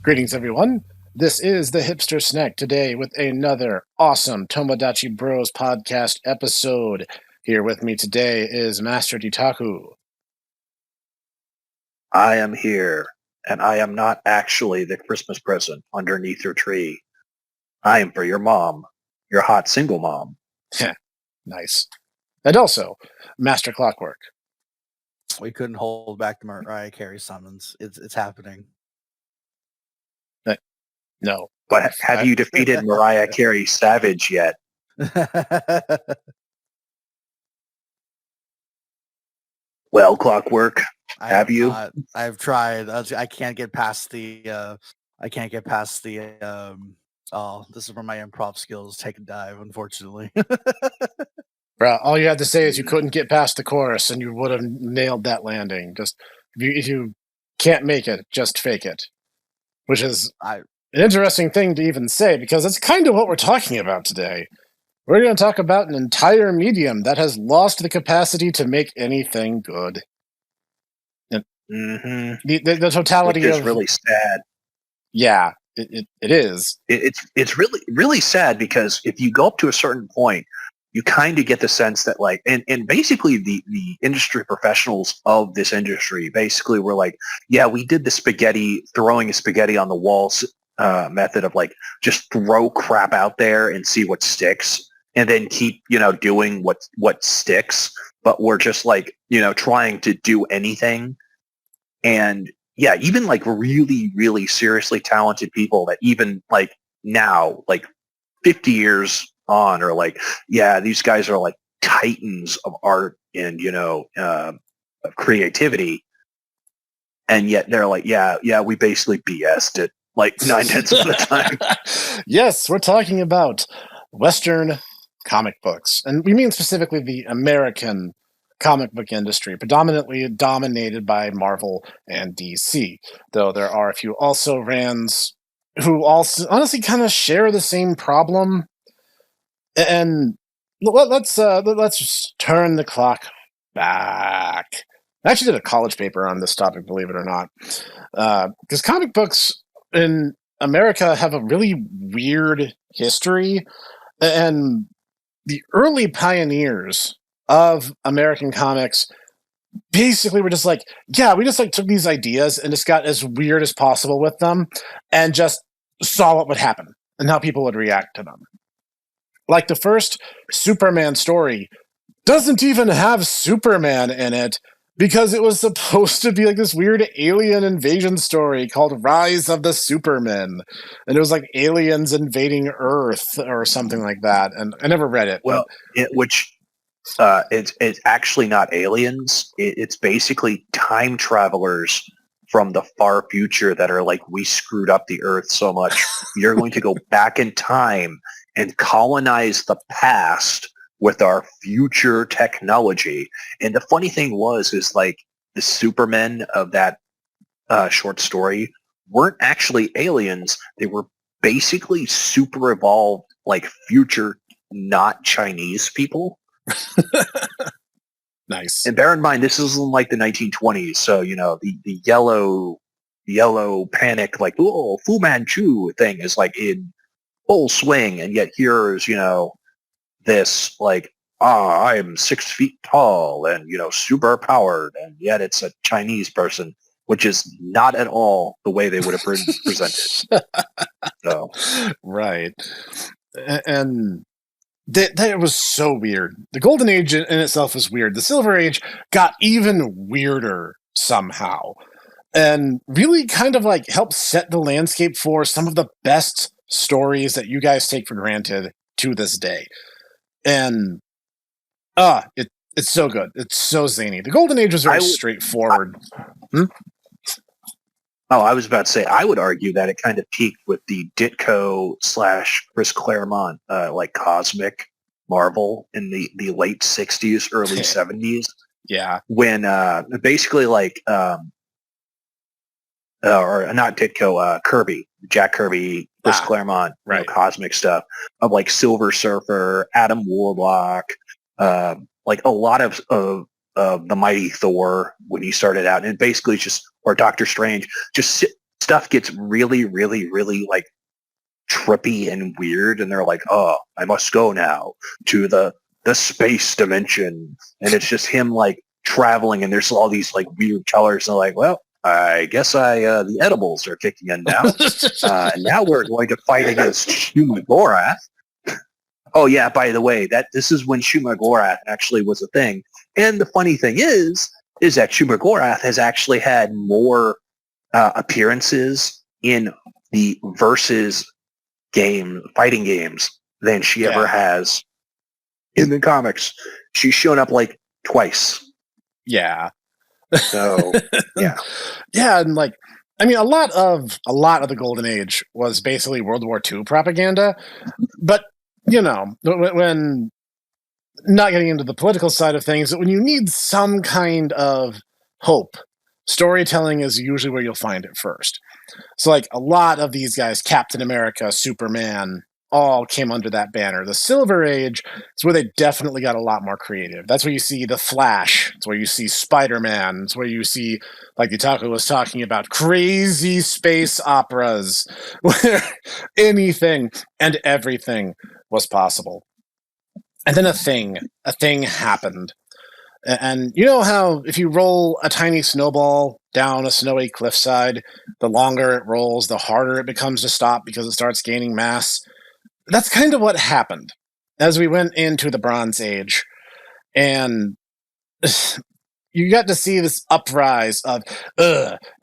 Greetings, everyone. This is the Hipster Snack today with another awesome Tomodachi Bros podcast episode. Here with me today is Master Ditaku. I am here, and I am not actually the Christmas present underneath your tree. I am for your mom, your hot single mom. Nice. And also, Master Clockwork. We couldn't hold back the Mariah Carey summons. It's happening. No. But have you defeated Mariah Carey Savage yet? Well, Clockwork, have you? I've tried. I can't get past the. Oh, this is where my improv skills take a dive. Unfortunately. Bro, all you had to say is you couldn't get past the chorus, and you would have nailed that landing. Just if you can't make it, just fake it, which is an interesting thing to even say because that's kind of what we're talking about today. We're going to talk about an entire medium that has lost the capacity to make anything good. The totality Which is really sad. Yeah, it is. It's really sad because if you go up to a certain point, you kind of get the sense that like, and basically the industry professionals of this industry basically were like, yeah, we did the throwing a spaghetti on the walls method of like, just throw crap out there and see what sticks and then keep, doing what sticks. But we're just like, trying to do anything. And yeah, even like really, really seriously talented people that even like now, like 50 years on are like, yeah, these guys are like titans of art and, of creativity. And yet they're like, yeah, we basically BS'd it like 9/10 of the time. Yes, we're talking about Western comic books. And we mean specifically the American comic book industry, predominantly dominated by Marvel and DC. Though there are a few also-rans who also honestly kind of share the same problem. And let's just turn the clock back. I actually did a college paper on this topic, believe it or not, because comic books in America have a really weird history, and the early pioneers of American comics basically were just like, yeah, we just like took these ideas and just got as weird as possible with them, and just saw what would happen and how people would react to them. Like the first Superman story doesn't even have Superman in it because it was supposed to be like this weird alien invasion story called Rise of the Supermen. And it was like aliens invading Earth or something like that. And I never read it. Well, it's actually not aliens. It's basically time travelers from the far future that are like, we screwed up the Earth so much. You're going to go back in time and colonize the past with our future technology. And the funny thing is like the Supermen of that short story weren't actually aliens. They were basically super evolved, like future, not Chinese people. Nice. And bear in mind, this is in like the 1920s. So, the yellow panic, like, oh, Fu Manchu thing is like in full swing, and yet here's this like I'm 6 feet tall and super powered, and yet it's a Chinese person, which is not at all the way they would have presented. So right, and that was so weird. The Golden Age in itself was weird. The Silver Age got even weirder somehow, and really kind of like helped set the landscape for some of the best stories that you guys take for granted to this day. And it's so good. It's so zany. The Golden Age was very straightforward. I was about to say, I would argue that it kind of peaked with the Ditko / Chris Claremont, like cosmic Marvel in the late 60s, early 70s. Yeah. When basically like, or not Ditko, Kirby, Jack Kirby, Chris Claremont, right. Cosmic stuff of like Silver Surfer, Adam Warlock, like a lot of the Mighty Thor when he started out, and basically just, or Doctor Strange, just stuff gets really, really, really like trippy and weird, and they're like, "Oh, I must go now to the space dimension," and it's just him like traveling, and there's all these like weird colors, and they're like, "Well, I guess the edibles are kicking in now, and now we're going to fight against Shumagorath." Oh yeah, by the way, that this is when Shumagorath actually was a thing, and the funny thing is that Shumagorath has actually had more appearances in the Versus fighting games than she ever has in the comics. She's shown up like twice. Yeah. So yeah. Yeah, and like I mean a lot of the Golden Age was basically World War II propaganda. But when not getting into the political side of things, when you need some kind of hope, storytelling is usually where you'll find it first. So, like, a lot of these guys, Captain America, Superman, all came under that banner. The Silver Age is where they definitely got a lot more creative. That's where you see The Flash. It's where you see Spider-Man. It's where you see, like Yutaka was talking about, crazy space operas where anything and everything was possible. And then a thing happened. And you know how if you roll a tiny snowball down a snowy cliffside, the longer it rolls, the harder it becomes to stop because it starts gaining mass? That's kind of what happened as we went into the Bronze Age. And you got to see this uprise of,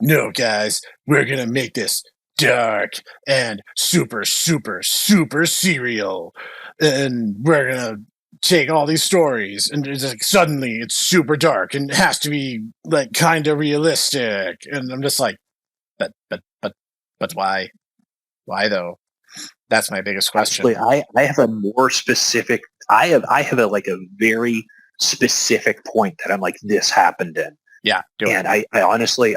no, guys, we're going to make this dark and super, super, super serial. And we're going to take all these stories and it's like suddenly it's super dark and it has to be like kind of realistic. And I'm just like, but why? Why though? That's my biggest question. Actually, I have a more specific. I have a very specific point that I'm like, this happened in. Yeah, and I honestly,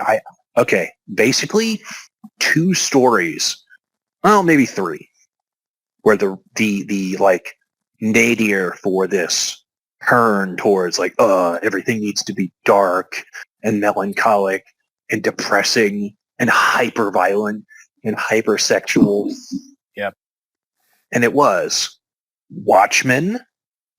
okay, basically 2 stories, well, maybe 3, where the like nadir for this turn towards like, everything needs to be dark and melancholic and depressing and hyper violent and hypersexual. Yep. And it was Watchmen,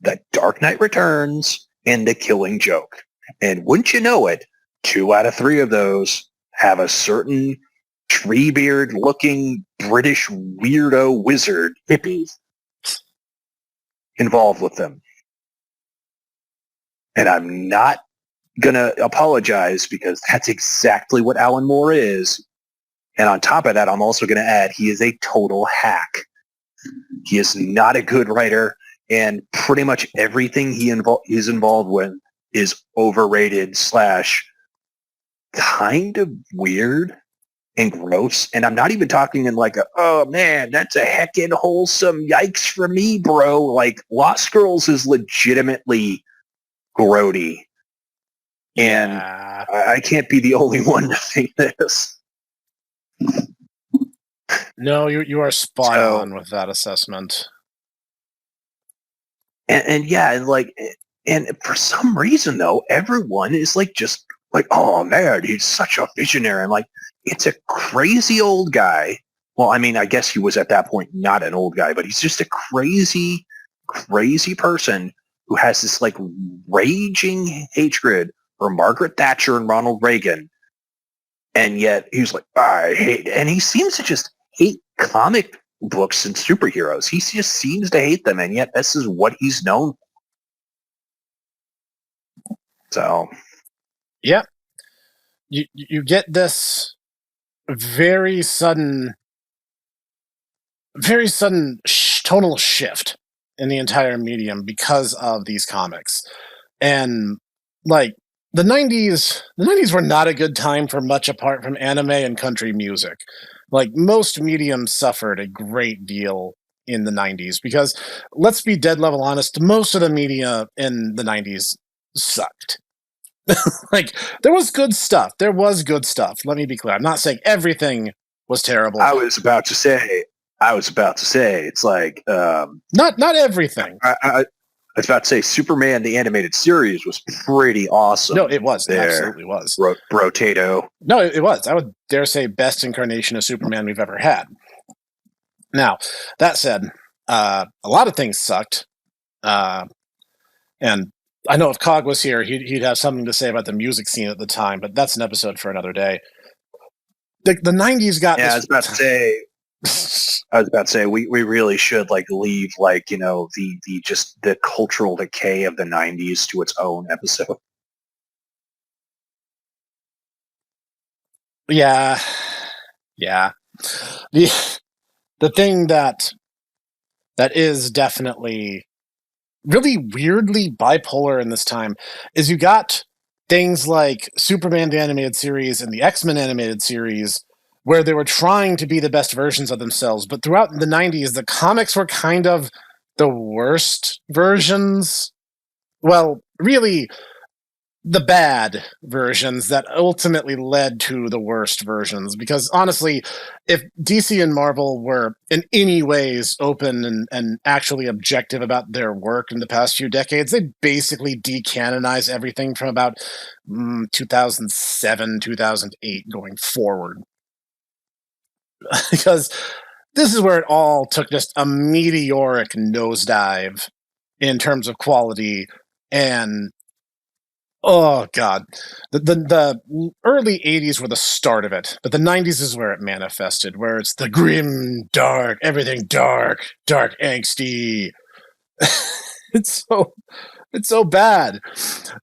The Dark Knight Returns, and The Killing Joke. And wouldn't you know it, 2 out of 3 of those have a certain Treebeard-looking British weirdo wizard hippie involved with them. And I'm not going to apologize because that's exactly what Alan Moore is. And on top of that, I'm also going to add he is a total hack. He is not a good writer, and pretty much everything he's involved with is overrated / kind of weird and gross. And I'm not even talking in like oh man, that's a heckin' wholesome yikes for me, bro. Like Lost Girls is legitimately grody. And I can't be the only one to think this. No, you are spot on with that assessment. And yeah, and for some reason though, everyone is like just like, oh man, he's such a visionary. I'm like, it's a crazy old guy. Well, I mean, I guess he was at that point not an old guy, but he's just a crazy, crazy person who has this like raging hatred for Margaret Thatcher and Ronald Reagan. And yet he's like, I hate, and he seems to just hate comic books and superheroes. He just seems to hate them, and yet this is what he's known for. So, yeah, you get this very sudden tonal shift in the entire medium because of these comics. And like the 90s were not a good time for much apart from anime and country music. Like most mediums suffered a great deal in the 90s because let's be dead level honest, most of the media in the 90s sucked. Like there was good stuff. Let me be clear. I'm not saying everything was terrible. I was about to say it's like not everything. was about to say Superman the animated series was pretty awesome. No, it was. It there. absolutely was. Brotato. No, it was. I would dare say best incarnation of Superman we've ever had. Now, that said, a lot of things sucked. And I know if Cog was here, he'd have something to say about the music scene at the time, but that's an episode for another day. The 90s got I was about to say we really should like leave like, you know, the just the cultural decay of the 90s to its own episode. Yeah. The thing that is definitely really weirdly bipolar in this time is you got things like Superman the animated series and the X-Men animated series where they were trying to be the best versions of themselves, but throughout the 90s the comics were kind of the worst versions. Well, really the bad versions that ultimately led to the worst versions. Because honestly, if DC and Marvel were in any ways open and actually objective about their work in the past few decades, they basically decanonize everything from about 2007, 2008 going forward. Because this is where it all took just a meteoric nosedive in terms of quality. And oh God, the early '80s were the start of it, but the '90s is where it manifested, where it's the grim, dark, everything dark, angsty. it's so bad,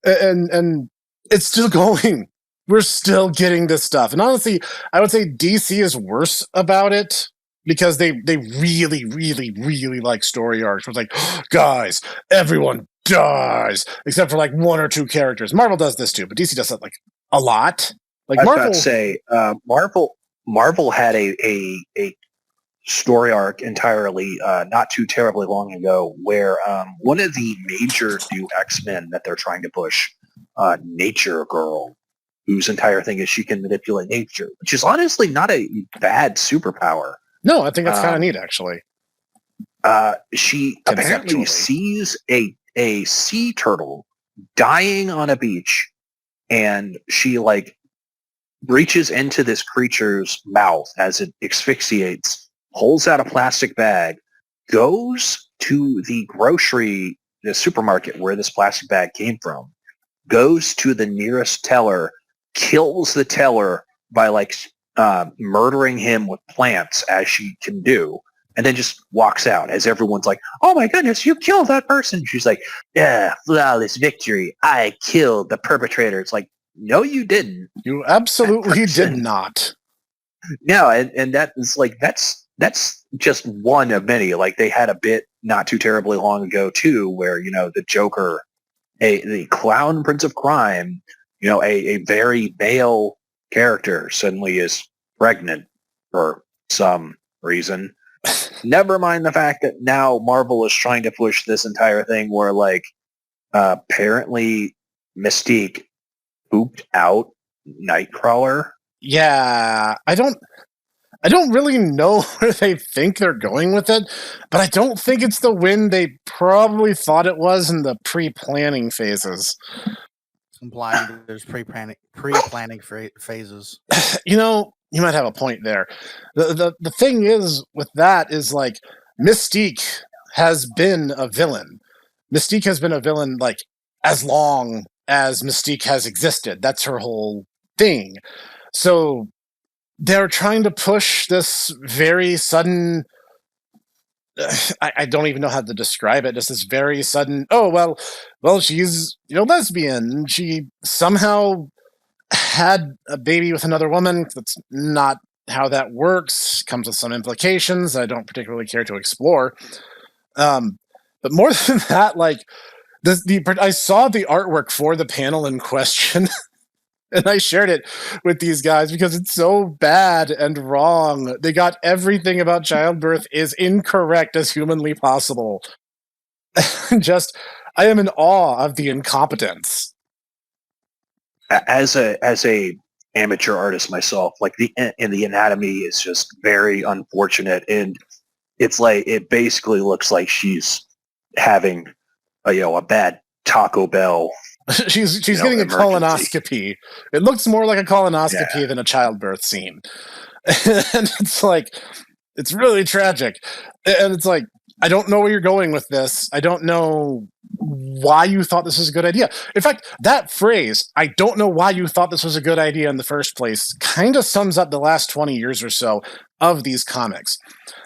and it's still going. We're still getting this stuff, and honestly, I would say DC is worse about it because they really, really, really like story arcs. Where it's like, guys, everyone dies except for like one or two characters. Marvel does this too, but DC does that like a lot. Like I was Marvel, about to say Marvel had a story arc entirely not too terribly long ago where one of the major new X-Men that they're trying to push, Nature Girl, whose entire thing is she can manipulate nature, which is honestly not a bad superpower. no, I think that's kind of neat actually. She apparently sees a sea turtle dying on a beach, and she like reaches into this creature's mouth as it asphyxiates, pulls out a plastic bag, goes to the supermarket where this plastic bag came from, goes to the nearest teller, kills the teller by like murdering him with plants as she can do, and then just walks out as everyone's like, oh my goodness, you killed that person. She's like, yeah, flawless victory. I killed the perpetrator. It's like, no, you didn't. You absolutely did not. No, and that is like, that's just one of many. Like they had a bit not too terribly long ago too, where, you know, the Joker, the clown prince of crime, you know, a very male character suddenly is pregnant for some reason. Never mind the fact that now Marvel is trying to push this entire thing where like apparently Mystique pooped out Nightcrawler. Yeah, I don't really know where they think they're going with it, but I don't think it's the win they probably thought it was in the pre-planning phases. Implying that there's pre-planning phases. You know, you might have a point there. The thing is with that is like Mystique has been a villain. Mystique has been a villain like as long as Mystique has existed. That's her whole thing. So they're trying to push this very sudden I don't even know how to describe it. Just this very sudden, oh well, she's, you know, lesbian. She somehow had a baby with another woman. That's not how that works. Comes with some implications I don't particularly care to explore. But more than that, like I saw the artwork for the panel in question. And I shared it with these guys because it's so bad and wrong. They got everything about childbirth is incorrect as humanly possible. Just, I am in awe of the incompetence. As a amateur artist myself, like the anatomy is just very unfortunate, and it's like it basically looks like she's having a bad Taco Bell. she's know, getting a emergency. colonoscopy. It looks more like a colonoscopy Yeah. than a childbirth scene. And it's like, it's really tragic. And it's like, I don't know where you're going with this. I don't know why you thought this was a good idea. In fact, that phrase, I don't know why you thought this was a good idea in the first place, kind of sums up the last 20 years or so of these comics.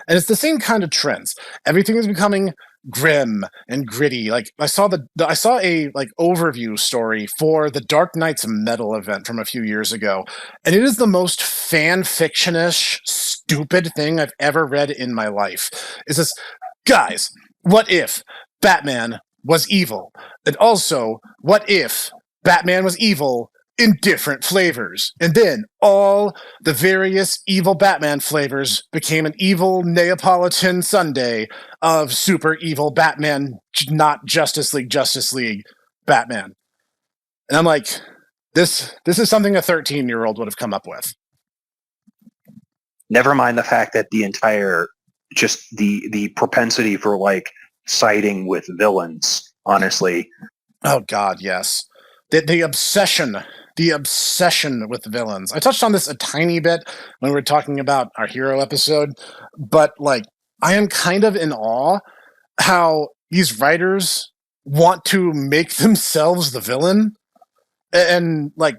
And it's the same kind of trends. Everything is becoming grim and gritty. Like I saw a like overview story for the Dark Knights Metal event from a few years ago, and it is the most fan fiction-ish stupid thing I've ever read in my life. It's this, guys, what if Batman was evil? And also, what if Batman was evil in different flavors? And then all the various evil Batman flavors became an evil Neapolitan sundae of super evil Batman, not Justice League Batman. And I'm like, this is something a 13-year-old would have come up with. Never mind the fact that the entire, just the propensity for like siding with villains, honestly. Oh God, yes. The obsession with villains. I touched on this a tiny bit when we were talking about our hero episode, but like I am kind of in awe how these writers want to make themselves the villain, and like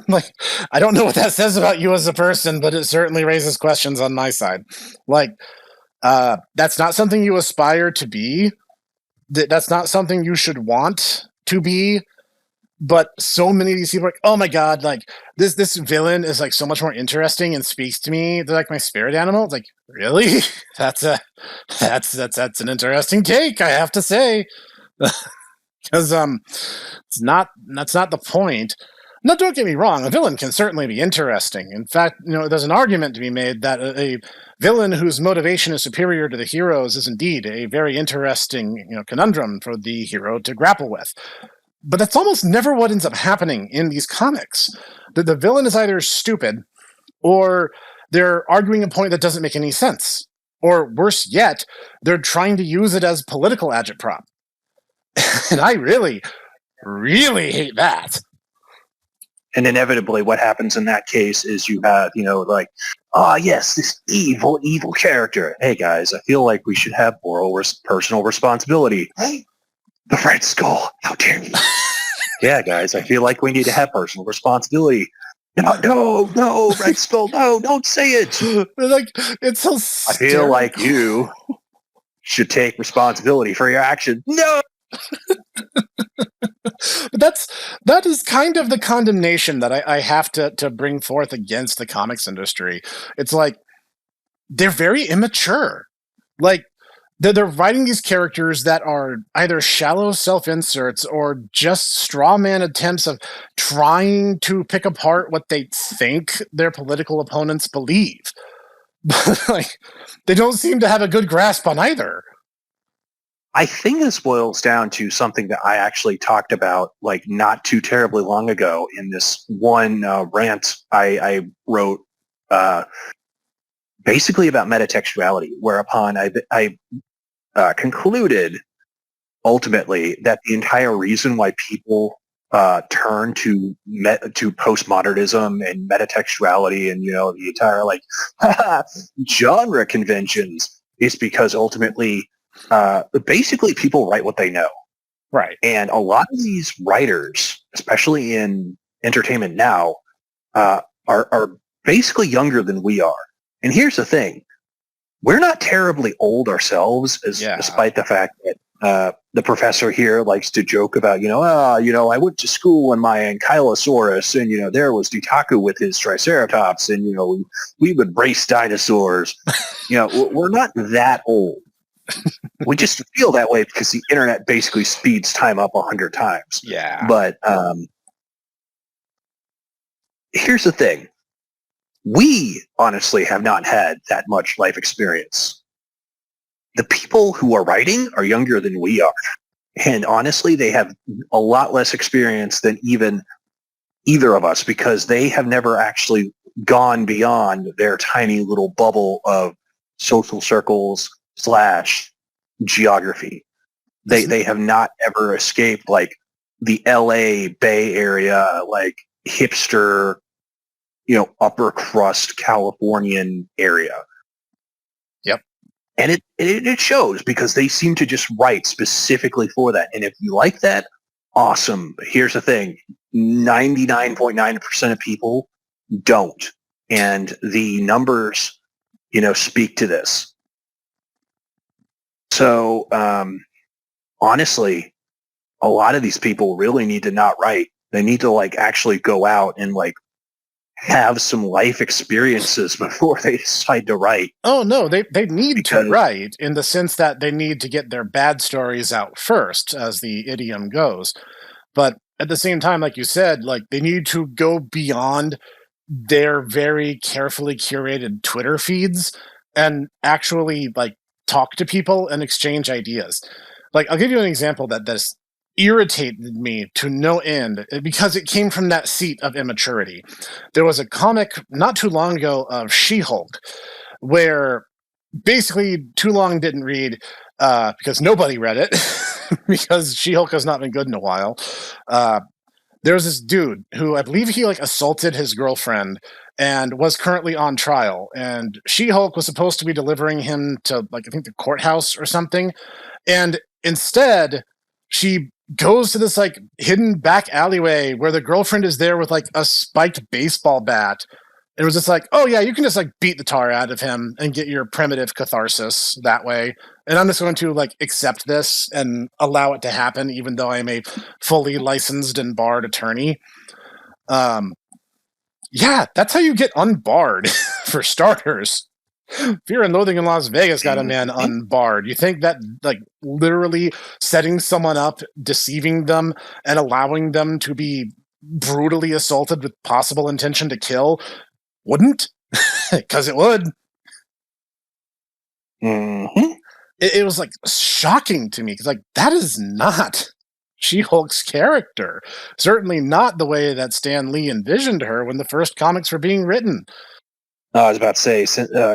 like I don't know what that says about you as a person, but it certainly raises questions on my side. Like that's not something you aspire to be. That's not something you should want to be. But so many of these people are like, oh my God, like this villain is like so much more interesting and speaks to me. They're like my spirit animal. It's like, really? That's an interesting take, I have to say. Because that's not the point. Now, don't get me wrong, a villain can certainly be interesting. In fact, there's an argument to be made that a villain whose motivation is superior to the hero's is indeed a very interesting, conundrum for the hero to grapple with. But that's almost never what ends up happening in these comics. The villain is either stupid, or they're arguing a point that doesn't make any sense. Or worse yet, they're trying to use it as political agitprop. And I really, really hate that. And inevitably what happens in that case is you have, like, yes, this evil character. Hey, guys, I feel like we should have personal responsibility. The Red Skull, how dare you? Yeah, guys, I feel like we need to have personal responsibility. No, Red Skull, no, don't say it. Like, it's so hysterical. I feel like you should take responsibility for your action. No! But that is kind of the condemnation that I have to bring forth against the comics industry. It's like, they're very immature. Like, they're writing these characters that are either shallow self-inserts or just straw man attempts of trying to pick apart what they think their political opponents believe. But like, they don't seem to have a good grasp on either. I think this boils down to something that I actually talked about like not too terribly long ago in this one rant I wrote basically about metatextuality, whereupon I concluded ultimately that the entire reason why people turn to postmodernism and metatextuality and the entire like genre conventions is because ultimately basically people write what they know. Right. And a lot of these writers, especially in entertainment now, are basically younger than we are. And here's the thing. We're not terribly old ourselves, despite the fact that the professor here likes to joke about, I went to school in my Ankylosaurus and, there was Dutaku with his Triceratops and, we would race dinosaurs. We're not that old. We just feel that way because the internet basically speeds time up 100 times. Yeah. But here's the thing. We honestly have not had that much life experience. The people who are writing are younger than we are. And honestly, they have a lot less experience than even either of us because they have never actually gone beyond their tiny little bubble of social circles / geography. They have not ever escaped like the LA Bay Area, like hipster, upper crust Californian area. Yep. And it shows because they seem to just write specifically for that. And if you like that, awesome. But here's the thing. 99.9% of people don't. And the numbers, speak to this. So, honestly, a lot of these people really need to not write. They need to like actually go out and like have some life experiences before they decide to write. Oh no, they need to write in the sense that they need to get their bad stories out first, as the idiom goes. But at the same time, like you said, like they need to go beyond their very carefully curated Twitter feeds and actually like talk to people and exchange ideas. Like I'll give you an example that this irritated me to no end because it came from that seat of immaturity. There was a comic not too long ago of She-Hulk where basically too long didn't read because nobody read it because She-Hulk has not been good in a while. There was this dude who I believe he like assaulted his girlfriend and was currently on trial. And She-Hulk was supposed to be delivering him to like I think the courthouse or something. And instead, she goes to this like hidden back alleyway where the girlfriend is there with like a spiked baseball bat. It was just like, oh yeah, you can just like beat the tar out of him and get your primitive catharsis that way. And I'm just going to like accept this and allow it to happen, even though I'm a fully licensed and barred attorney. Yeah, that's how you get unbarred for starters. Fear and Loathing in Las Vegas got a man unbarred. You think that like literally setting someone up, deceiving them, and allowing them to be brutally assaulted with possible intention to kill wouldn't? Because it would. Mm-hmm. It was like shocking to me because like that is not She-Hulk's character. Certainly not the way that Stan Lee envisioned her when the first comics were being written. I was about to say,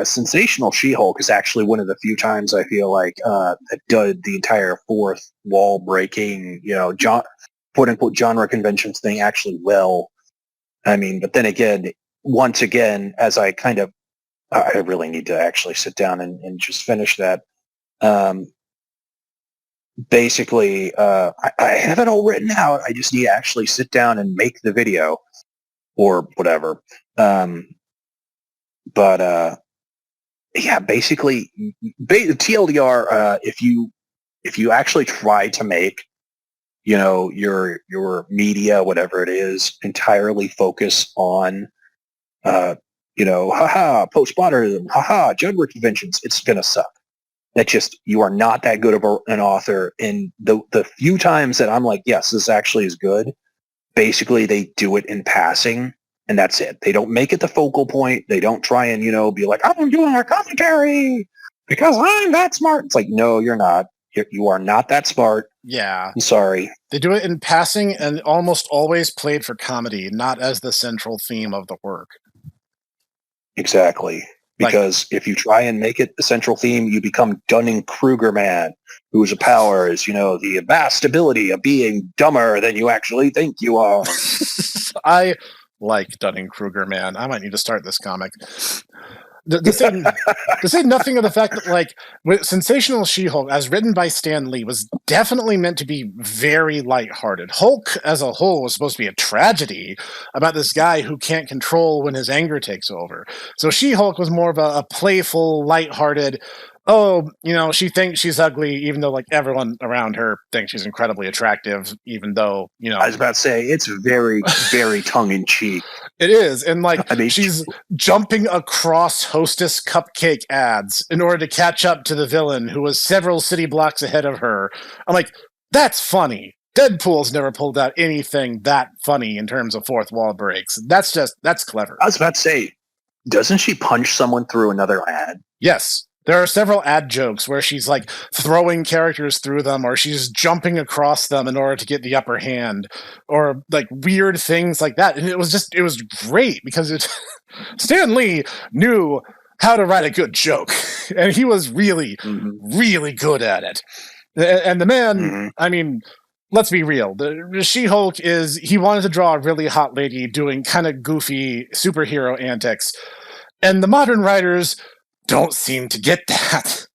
Sensational She-Hulk is actually one of the few times I feel like that did the entire fourth wall breaking, quote unquote genre conventions thing actually well. I mean, but then again, once again, as I really need to actually sit down and just finish that. Basically, I have it all written out. I just need to actually sit down and make the video or whatever. But yeah, basically, TLDR. If you actually try to make, your media, whatever it is, entirely focus on, postmodernism, genre conventions, it's gonna suck. That just, you are not that good of an author. And the few times that I'm like, yes, this actually is good, basically they do it in passing. And that's it. They don't make it the focal point. They don't try and, be like, I'm doing a commentary because I'm that smart. It's like, no, you're not. You are not that smart. Yeah. I'm sorry. They do it in passing and almost always played for comedy, not as the central theme of the work. Exactly. Because if you try and make it the central theme, you become Dunning-Kruger man, whose power is, the vast ability of being dumber than you actually think you are. I like Dunning-Kruger man. I might need to start this comic. To say nothing of the fact that, like, Sensational She-Hulk, as written by Stan Lee, was definitely meant to be very lighthearted. Hulk, as a whole, was supposed to be a tragedy about this guy who can't control when his anger takes over. So She-Hulk was more of a playful, lighthearted, she thinks she's ugly, even though, like, everyone around her thinks she's incredibly attractive, even though, I was about to say, it's very, very tongue-in-cheek. It is, and like she's jumping across Hostess cupcake ads in order to catch up to the villain who was several city blocks ahead of her. I'm like, that's funny. Deadpool's never pulled out anything that funny in terms of fourth wall breaks. That's clever. I was about to say, doesn't she punch someone through another ad? Yes. There are several ad jokes where she's like throwing characters through them or she's jumping across them in order to get the upper hand or like weird things like that. And it was great because Stan Lee knew how to write a good joke and he was really, really good at it. And the man, Mhm. I mean, let's be real. The She-Hulk he wanted to draw a really hot lady doing kind of goofy superhero antics. And the modern writers don't seem to get that.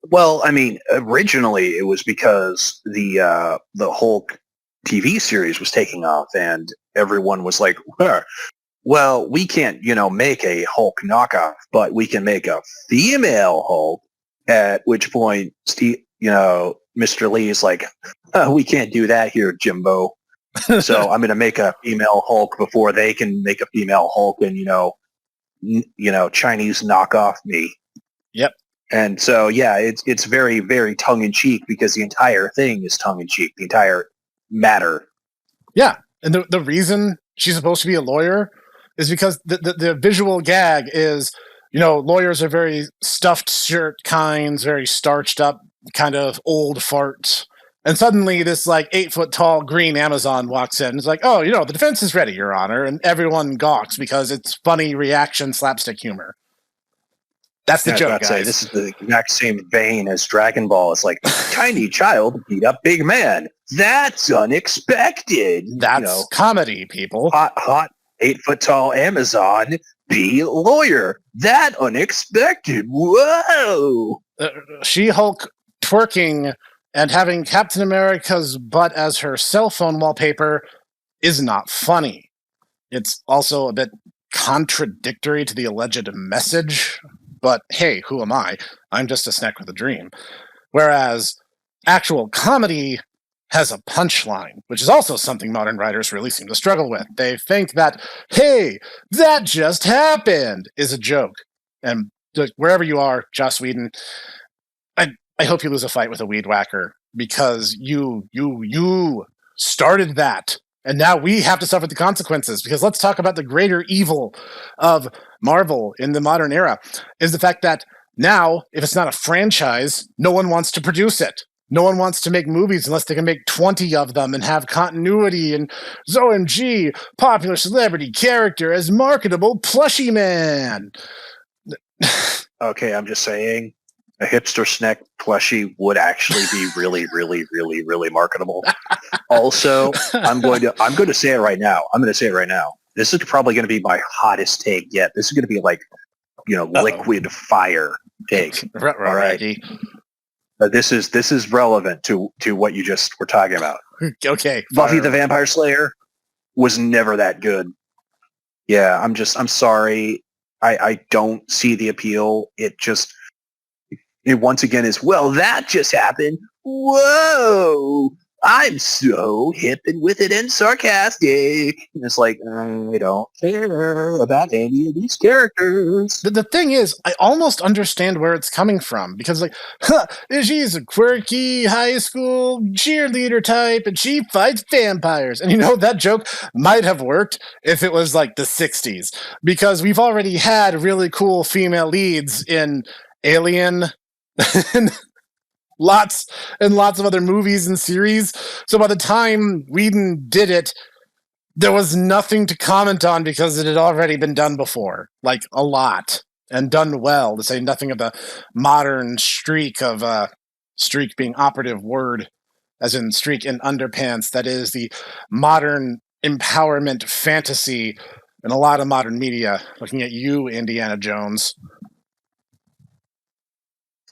Well, I mean, originally it was because the Hulk TV series was taking off, and everyone was like, "Well, we can't, make a Hulk knockoff, but we can make a female Hulk." At which point, Mr. Lee is like, "We can't do that here, Jimbo. So I'm going to make a female Hulk before they can make a female Hulk, and Chinese knockoff me." Yep. And so, yeah, it's very, very tongue in cheek because the entire thing is tongue in cheek. The entire matter. Yeah, and the reason she's supposed to be a lawyer is because the visual gag is, lawyers are very stuffed shirt kinds, very starched up, kind of old farts. And suddenly this 8-foot tall green Amazon walks in and is like, "Oh, the defense is ready, Your Honor." And everyone gawks because it's funny reaction slapstick humor. That's the joke, guys. This is the exact same vein as Dragon Ball. It's like, tiny child beat up big man. That's unexpected. That's comedy, people. Hot 8-foot tall Amazon be lawyer. That unexpected. Whoa. She-Hulk twerking and having Captain America's butt as her cell phone wallpaper is not funny. It's also a bit contradictory to the alleged message. But hey, who am I? I'm just a snack with a dream. Whereas actual comedy has a punchline, which is also something modern writers really seem to struggle with. They think that, hey, that just happened is a joke. And wherever you are, Joss Whedon, I hope you lose a fight with a weed whacker because you started that. And now we have to suffer the consequences, because let's talk about the greater evil of Marvel in the modern era, is the fact that now, if it's not a franchise, no one wants to produce it. No one wants to make movies unless they can make 20 of them and have continuity and OMG, popular celebrity character as marketable plushie man. Okay, I'm just saying, a hipster snack plushie would actually be really, really, really, really marketable. Also, I'm going to say it right now. This is probably going to be my hottest take yet. This is going to be like, liquid fire take. All right. This is relevant to what you just were talking about. Okay. Buffy the Vampire Slayer was never that good. Yeah, I'm sorry. I don't see the appeal. It once again is, well, that just happened. Whoa, I'm so hip and with it and sarcastic. And it's like, I don't care about any of these characters. The thing is, I almost understand where it's coming from, because she's a quirky high school cheerleader type and she fights vampires. And that joke might have worked if it was like the 60s, because we've already had really cool female leads in Alien and lots of other movies and series. So by the time Whedon did it, there was nothing to comment on because it had already been done before, like a lot, and done well, to say nothing of the modern streak of streak being operative word, as in streak in underpants. That is the modern empowerment fantasy in a lot of modern media. Looking at you, Indiana Jones.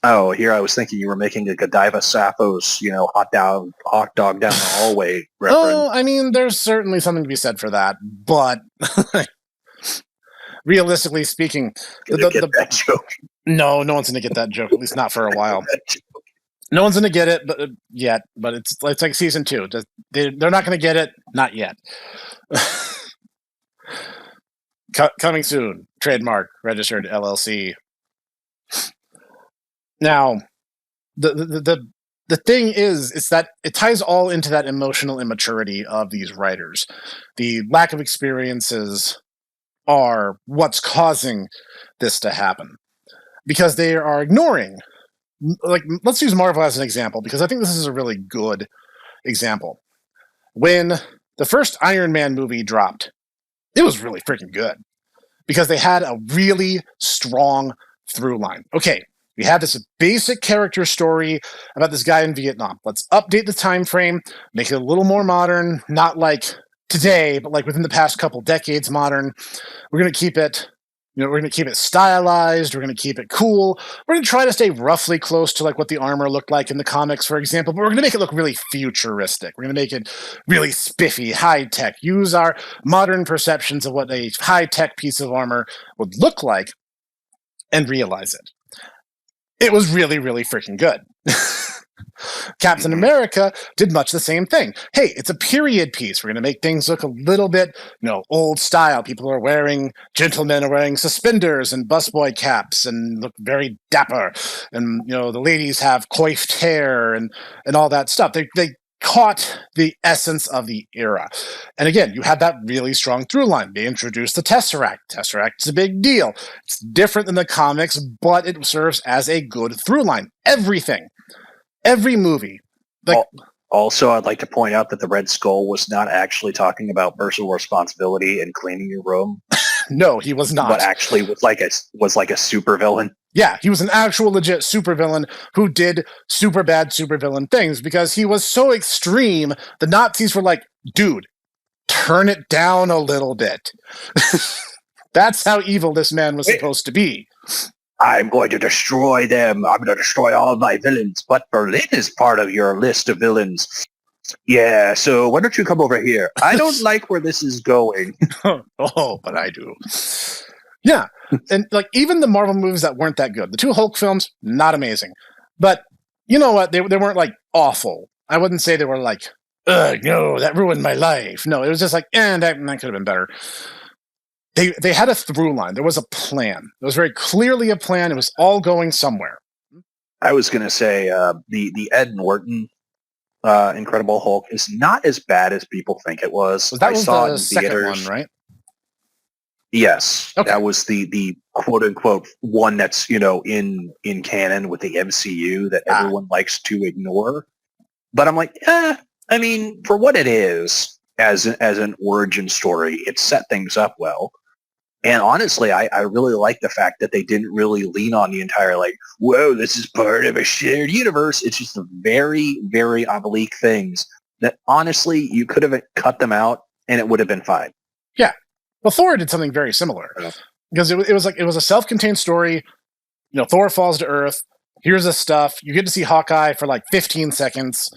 Oh, here I was thinking you were making a Godiva Sappho's, hot dog down the hallway reference. Oh, I mean, there's certainly something to be said for that, but realistically speaking, that joke. No one's gonna get that joke, at least not for a while. No one's gonna get it, but it's like season 2. They're not gonna get it, not yet. Coming soon, trademark, registered LLC. Now, the thing is that it ties all into that emotional immaturity of these writers. The lack of experiences are what's causing this to happen, because they are ignoring. Let's use Marvel as an example, because I think this is a really good example. When the first Iron Man movie dropped, it was really freaking good, because they had a really strong through line. Okay, We had this basic character story about this guy in Vietnam. Let's update the time frame, make it a little more modern, not like today, but like within the past couple decades modern. We're going to keep it, we're going to keep it stylized. We're going to keep it cool. We're going to try to stay roughly close to like what the armor looked like in the comics, for example, but we're going to make it look really futuristic. We're going to make it really spiffy, high tech. Use our modern perceptions of what a high tech piece of armor would look like and realize it. It was really, really freaking good. Captain America did much the same thing. Hey, it's a period piece. We're going to make things look a little bit, old style. Gentlemen are wearing suspenders and busboy caps and look very dapper. And, the ladies have coiffed hair and all that stuff. They caught the essence of the era. And again, you had that really strong through line. They introduced the Tesseract. Tesseract's a big deal. It's different than the comics, but it serves as a good through line. Every movie. Also, I'd like to point out that the Red Skull was not actually talking about personal responsibility and cleaning your room. No, he was not. But actually was like a supervillain. Yeah, he was an actual legit supervillain who did super bad supervillain things because he was so extreme, the Nazis were like, dude, turn it down a little bit. That's how evil this man was supposed to be. I'm going to destroy them. I'm going to destroy all my villains. But Berlin is part of your list of villains. Yeah, so why don't you come over here? I don't like where this is going. Oh, but I do. Yeah, and like even the Marvel movies that weren't that good. The 2 Hulk films, not amazing. But you know what? They weren't like awful. I wouldn't say they were like, ugh, no, that ruined my life. No, it was just like, that could have been better. They had a through line. There was a plan. There was very clearly a plan. It was all going somewhere. I was going to say the Ed Norton Incredible Hulk is not as bad as people think it was. That was saw the it in second theaters. one, right? Yes, okay. That was the quote unquote one that's in canon with the MCU that everyone likes to ignore. But I'm like, I mean, for what it is as an origin story, it set things up well. And honestly, I really like the fact that they didn't really lean on the entire like, whoa, this is part of a shared universe. It's just very, very oblique things that honestly you could have cut them out and it would have been fine. Yeah. Well, Thor did something very similar because it was a self-contained story. Thor falls to Earth. Here's the stuff. You get to see Hawkeye for like 15 seconds.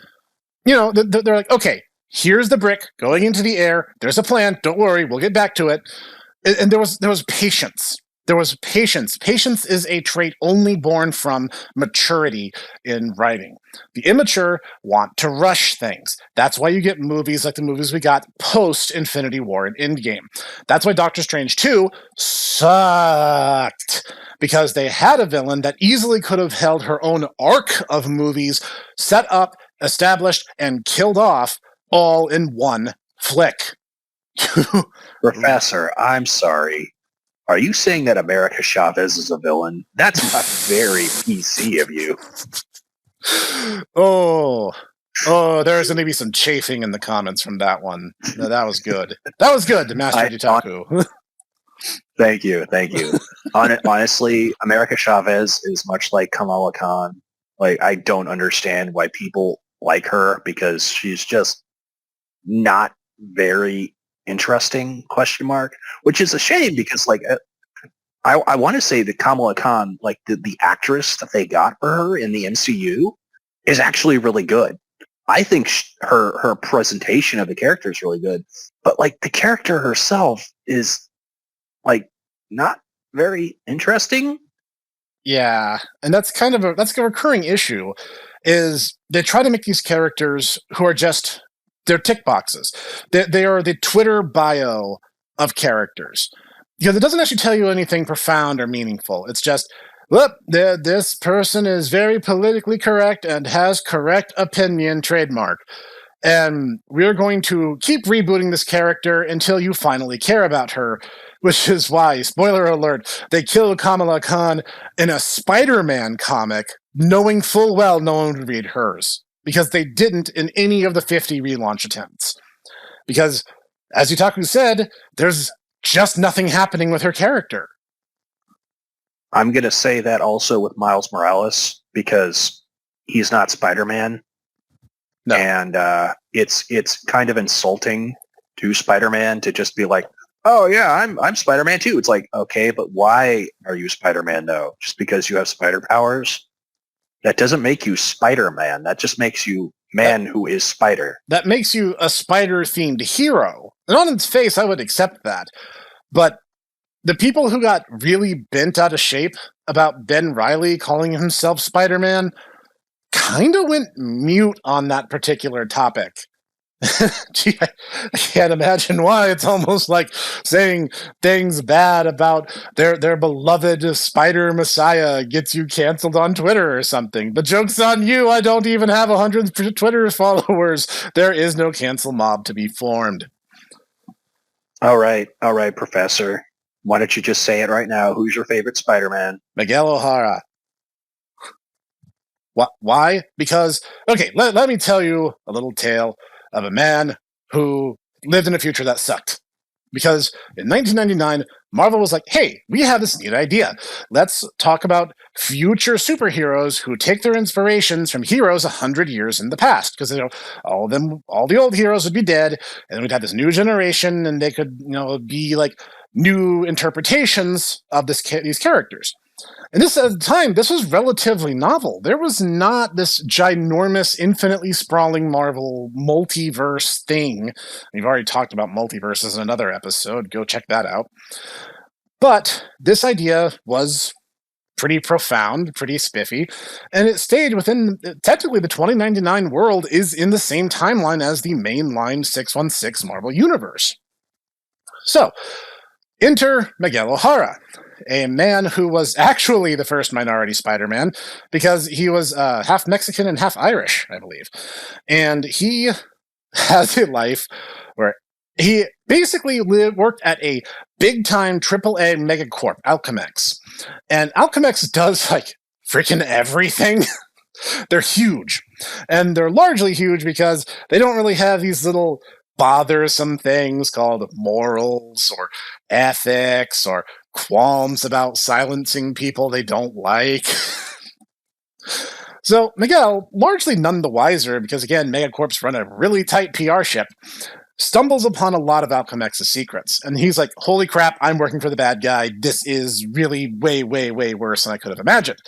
They're like, okay, here's the brick going into the air. There's a plan. Don't worry, we'll get back to it. And there was patience. There was patience. Patience is a trait only born from maturity in writing. The immature want to rush things. That's why you get movies like the movies we got post-Infinity War and Endgame. That's why Doctor Strange 2 sucked. Because they had a villain that easily could have held her own arc of movies, set up, established, and killed off all in one flick. Professor, I'm sorry. Are you saying that America Chavez is a villain? That's not very PC of you. Oh, there's going to be some chafing in the comments from that one. No, that was good. That was good, Master Dutaku. Thank you. Honestly, America Chavez is much like Kamala Khan. Like, I don't understand why people like her because she's just not very interesting, ? Which is a shame because like I want to say that Kamala Khan, like the actress that they got for her in the MCU is actually really good. I think her presentation of the character is really good, but like the character herself is like not very interesting. Yeah, and that's kind of a recurring issue is they try to make these characters who are just they're tick boxes. They are the Twitter bio of characters. Because it doesn't actually tell you anything profound or meaningful. It's just, look, this person is very politically correct and has correct opinion trademark. And we're going to keep rebooting this character until you finally care about her. Which is why, spoiler alert, they killed Kamala Khan in a Spider-Man comic, knowing full well no one would read hers. Because they didn't in any of the 50 relaunch attempts. Because, as Yu Taku said, there's just nothing happening with her character. I'm going to say that also with Miles Morales because he's not Spider-Man. No. And it's kind of insulting to Spider-Man to just be like, oh yeah, I'm Spider-Man too. It's like, okay, but why are you Spider-Man though? Just because you have spider powers? That doesn't make you Spider-Man. That just makes you man who is Spider. That makes you a spider-themed hero. And on its face, I would accept that. But the people who got really bent out of shape about Ben Reilly calling himself Spider-Man kind of went mute on that particular topic. Gee, I can't imagine why. It's almost like saying things bad about their beloved Spider Messiah gets you canceled on Twitter or something. The joke's on you. I don't even have 100 Twitter followers. There is no cancel mob to be formed. All right, Professor. Why don't you just say it right now? Who's your favorite Spider-Man? Miguel O'Hara. Why? Because, okay, let me tell you a little tale of a man who lived in a future that sucked. Because in 1999, Marvel was like, hey, we have this neat idea. Let's talk about future superheroes who take their inspirations from heroes 100 years in the past. Because, all the old heroes would be dead, and then we'd have this new generation, and they could, be like new interpretations of these characters. And this, at the time, this was relatively novel. There was not this ginormous, infinitely sprawling Marvel multiverse thing. We've already talked about multiverses in another episode. Go check that out. But this idea was pretty profound, pretty spiffy, and it stayed within, technically the 2099 world is in the same timeline as the mainline 616 Marvel Universe. So, enter Miguel O'Hara, a man who was actually the first minority Spider-Man because he was half Mexican and half Irish, I believe. And he has a life where he basically worked at a big-time AAA megacorp, Alchemex. And Alchemex does, like, freaking everything. They're huge. And they're largely huge because they don't really have these little bothersome things called morals or ethics or qualms about silencing people they don't like. So Miguel, largely none the wiser because, again, megacorps run a really tight PR ship, stumbles upon a lot of Alchemex's secrets. And he's like, holy crap, I'm working for the bad guy. This is really way, way, way worse than I could have imagined.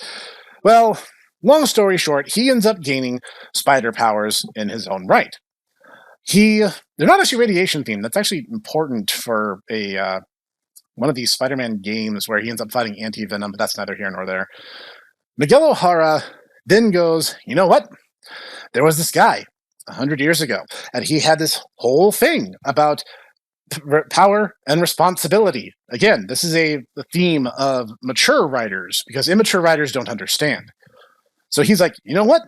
Well, long story short, he ends up gaining spider powers in his own right. They're not actually radiation themed. That's actually important for one of these Spider-Man games where he ends up fighting Anti-Venom, but that's neither here nor there. Miguel O'Hara then goes, you know what? There was this guy 100 years ago, and he had this whole thing about power and responsibility. Again, this is the theme of mature writers, because immature writers don't understand. So he's like, you know what?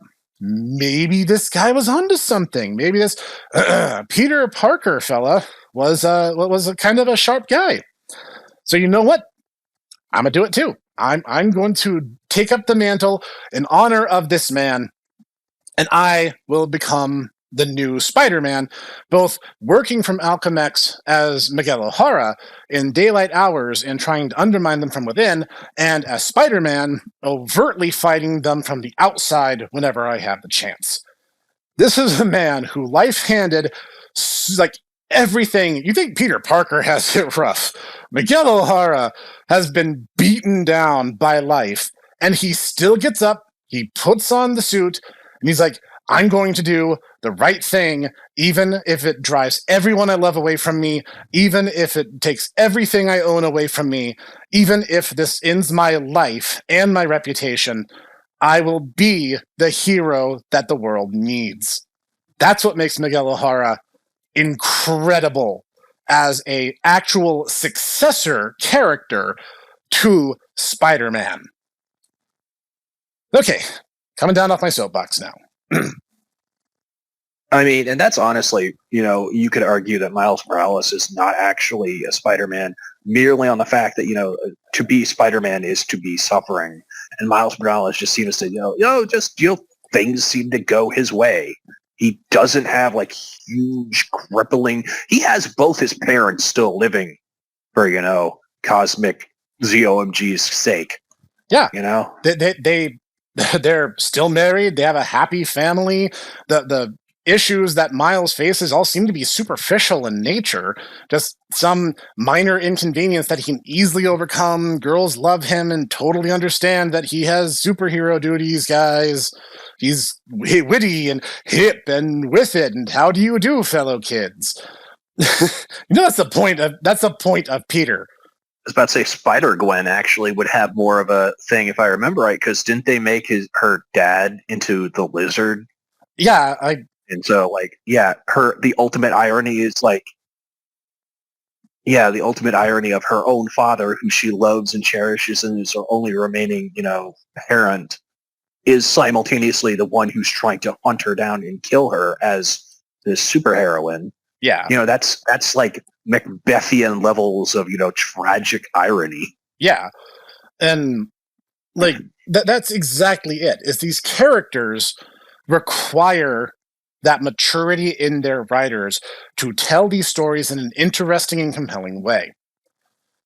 Maybe this guy was onto something. Maybe this Peter Parker fella was a kind of a sharp guy. So you know what? I'm gonna do it too. I'm going to take up the mantle in honor of this man, and I will become the new Spider-Man, both working from Alchemex as Miguel O'Hara in daylight hours and trying to undermine them from within, and as Spider-Man overtly fighting them from the outside whenever I have the chance. This is a man who life-handed, like, everything. You think Peter Parker has it rough. Miguel O'Hara has been beaten down by life, and he still gets up, he puts on the suit, and he's like, I'm going to do the right thing, even if it drives everyone I love away from me, even if it takes everything I own away from me, even if this ends my life and my reputation, I will be the hero that the world needs. That's what makes Miguel O'Hara incredible as a actual successor character to Spider-Man. Okay, coming down off my soapbox now. I mean, and that's honestly, you could argue that Miles Morales is not actually a Spider-Man merely on the fact that, to be Spider-Man is to be suffering. And Miles Morales just seems to, things seem to go his way. He doesn't have like huge crippling. He has both his parents still living for, cosmic ZOMG's sake. Yeah, You know, they they're still married. They have a happy family. The issues that Miles faces all seem to be superficial in nature, just some minor inconvenience that he can easily overcome. Girls love him and totally understand that he has superhero duties, guys. He's witty and hip and with it. And how do you do, fellow kids? That's the point of Peter. I was about to say Spider-Gwen actually would have more of a thing if I remember right, because didn't they make her dad into the Lizard? Yeah, And so like, yeah, the ultimate irony is like, yeah, the ultimate irony of her own father, who she loves and cherishes and is her only remaining, parent, is simultaneously the one who's trying to hunt her down and kill her as this superheroine. yeah, That's like Macbethian levels of, tragic irony. yeah, and like that's exactly it. Is these characters require that maturity in their writers to tell these stories in an interesting and compelling way.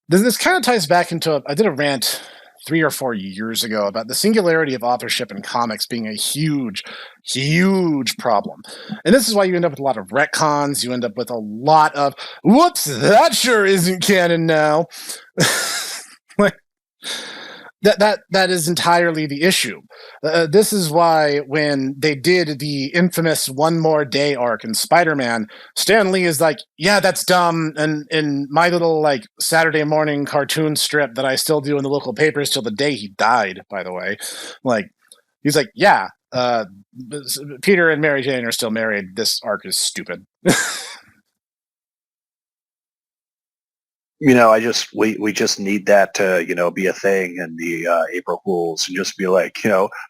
This kind of ties back into I did a rant 3 or 4 years ago about the singularity of authorship in comics being a huge, huge problem. And this is why you end up with a lot of retcons. You end up with a lot of, whoops, that sure isn't canon now. Like, that is entirely the issue. This is why when they did the infamous One More Day arc in Spider-Man, Stan Lee is like, yeah, that's dumb. And in my little like Saturday morning cartoon strip that I still do in the local papers till the day he died, by the way, like he's like, yeah, Peter and Mary Jane are still married. This arc is stupid. We just need that to, be a thing in the April Fools, and just be like,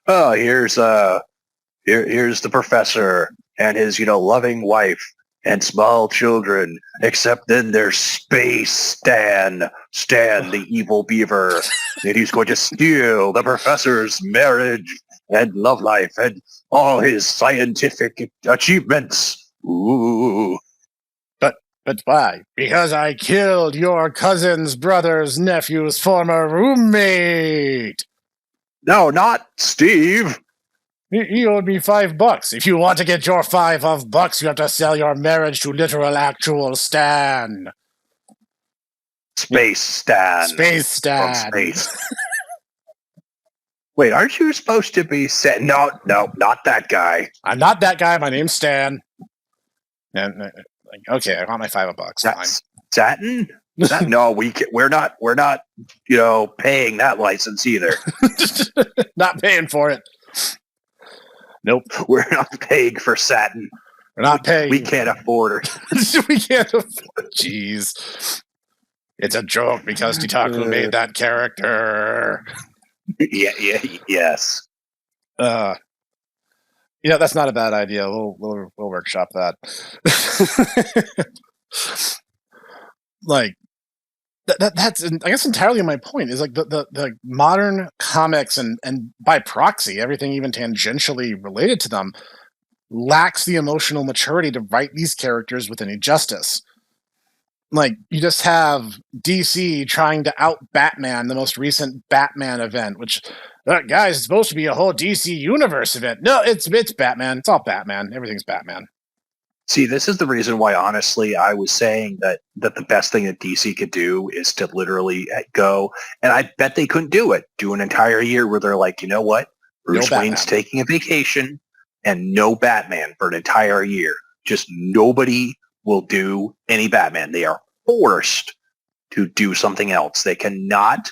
oh, here's the professor and his, loving wife and small children, except then there's Space Stan, the evil beaver, and he's going to steal the professor's marriage and love life and all his scientific achievements. Ooh. But why? Because I killed your cousin's brother's nephew's former roommate. No, not Steve. He owed me $5. If you want to get your $5 you have to sell your marriage to literal actual Stan. Space Stan. Space Stan. From space. Wait, aren't you supposed to be set? No, not that guy. I'm not that guy. My name's Stan. And okay, I want my $5. That's Satin? No, we're not, paying that license either. Not paying for it. Nope. We're not paying for Satin. We're not paying. We can't afford her. We can't afford. Jeez. It's a joke because Titaku made that character. Yeah, yes. That's not a bad idea. We'll workshop that. Like that's I guess entirely my point is like the modern comics and by proxy everything even tangentially related to them lacks the emotional maturity to write these characters with any justice. Like you just have DC trying to out Batman the most recent Batman event, which guys, it's supposed to be a whole DC universe event. No, it's Batman. It's all Batman. Everything's Batman. See, this is the reason why, honestly, I was saying that the best thing that DC could do is to literally go, and I bet they couldn't do it, do an entire year where they're like, you know what? Bruce Wayne's taking a vacation and no Batman for an entire year. Just nobody will do any Batman. They are forced to do something else. They cannot,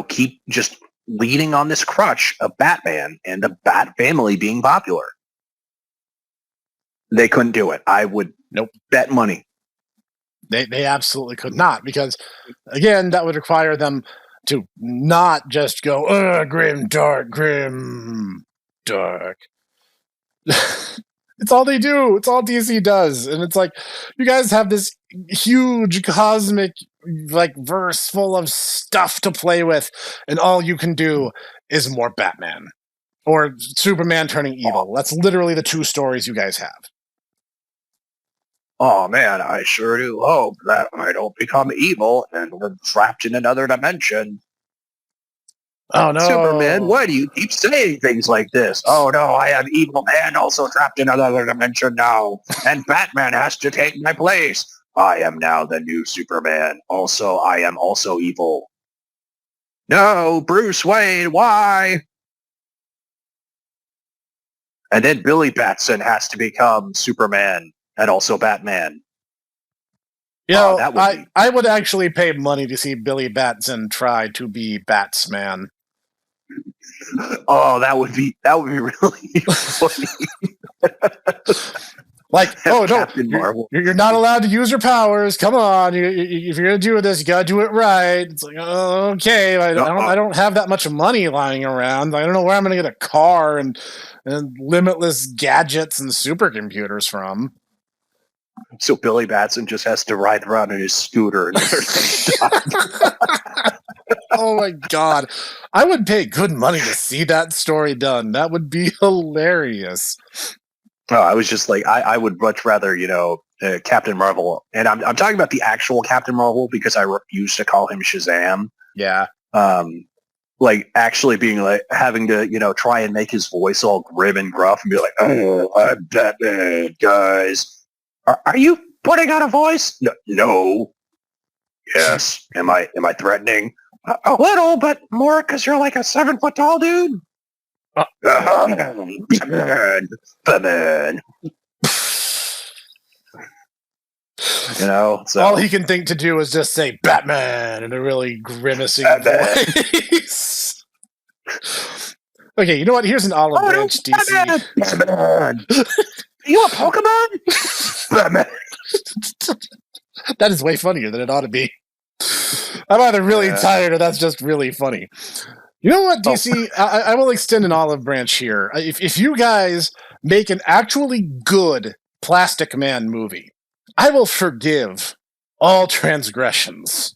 keep just leaning on this crutch of Batman and the Bat family being popular. They couldn't do it. I would bet money. They absolutely could not, because again, that would require them to not just go grim dark. It's all they do. It's all DC does. And it's like, you guys have this huge cosmic like verse full of stuff to play with, and all you can do is more Batman or Superman turning evil. That's literally the two stories you guys have. Oh man, I sure do hope that I don't become evil and we're trapped in another dimension. Oh no, Superman, why do you keep saying things like this? Oh no, I have evil man also trapped in another dimension now, and Batman has to take my place. I am now the new Superman. Also, I am also evil. No, Bruce Wayne, why? And then Billy Batson has to become Superman and also Batman. You know, that would be... I would actually pay money to see Billy Batson try to be Batsman. Oh, that would be really funny. Like, oh no, Captain Marvel. you're not allowed to use your powers. Come on, if you're gonna do this, you gotta do it right. It's like, oh, okay, I don't have that much money lying around. I don't know where I'm gonna get a car and limitless gadgets and supercomputers from. So Billy Batson just has to ride around in his scooter. Oh my god. I would pay good money to see that story done. That would be hilarious. No, I was just like, I would much rather, Captain Marvel. And I'm talking about the actual Captain Marvel because I refuse to call him Shazam. Yeah. Like actually being like having to, try and make his voice all grim and gruff and be like, oh, I'm Batman, guys. Are you putting on a voice? No. Yes. Am I threatening? A little, but more because you're like a 7-foot tall dude. Batman. So all he can think to do is just say Batman in a really grimacing voice. Okay, you know what? Here's an olive branch, DC. Batman. You a Pokemon? Batman. That is way funnier than it ought to be. I'm either really tired or that's just really funny. You know what, DC? I will extend an olive branch here. If you guys make an actually good Plastic Man movie, I will forgive all transgressions.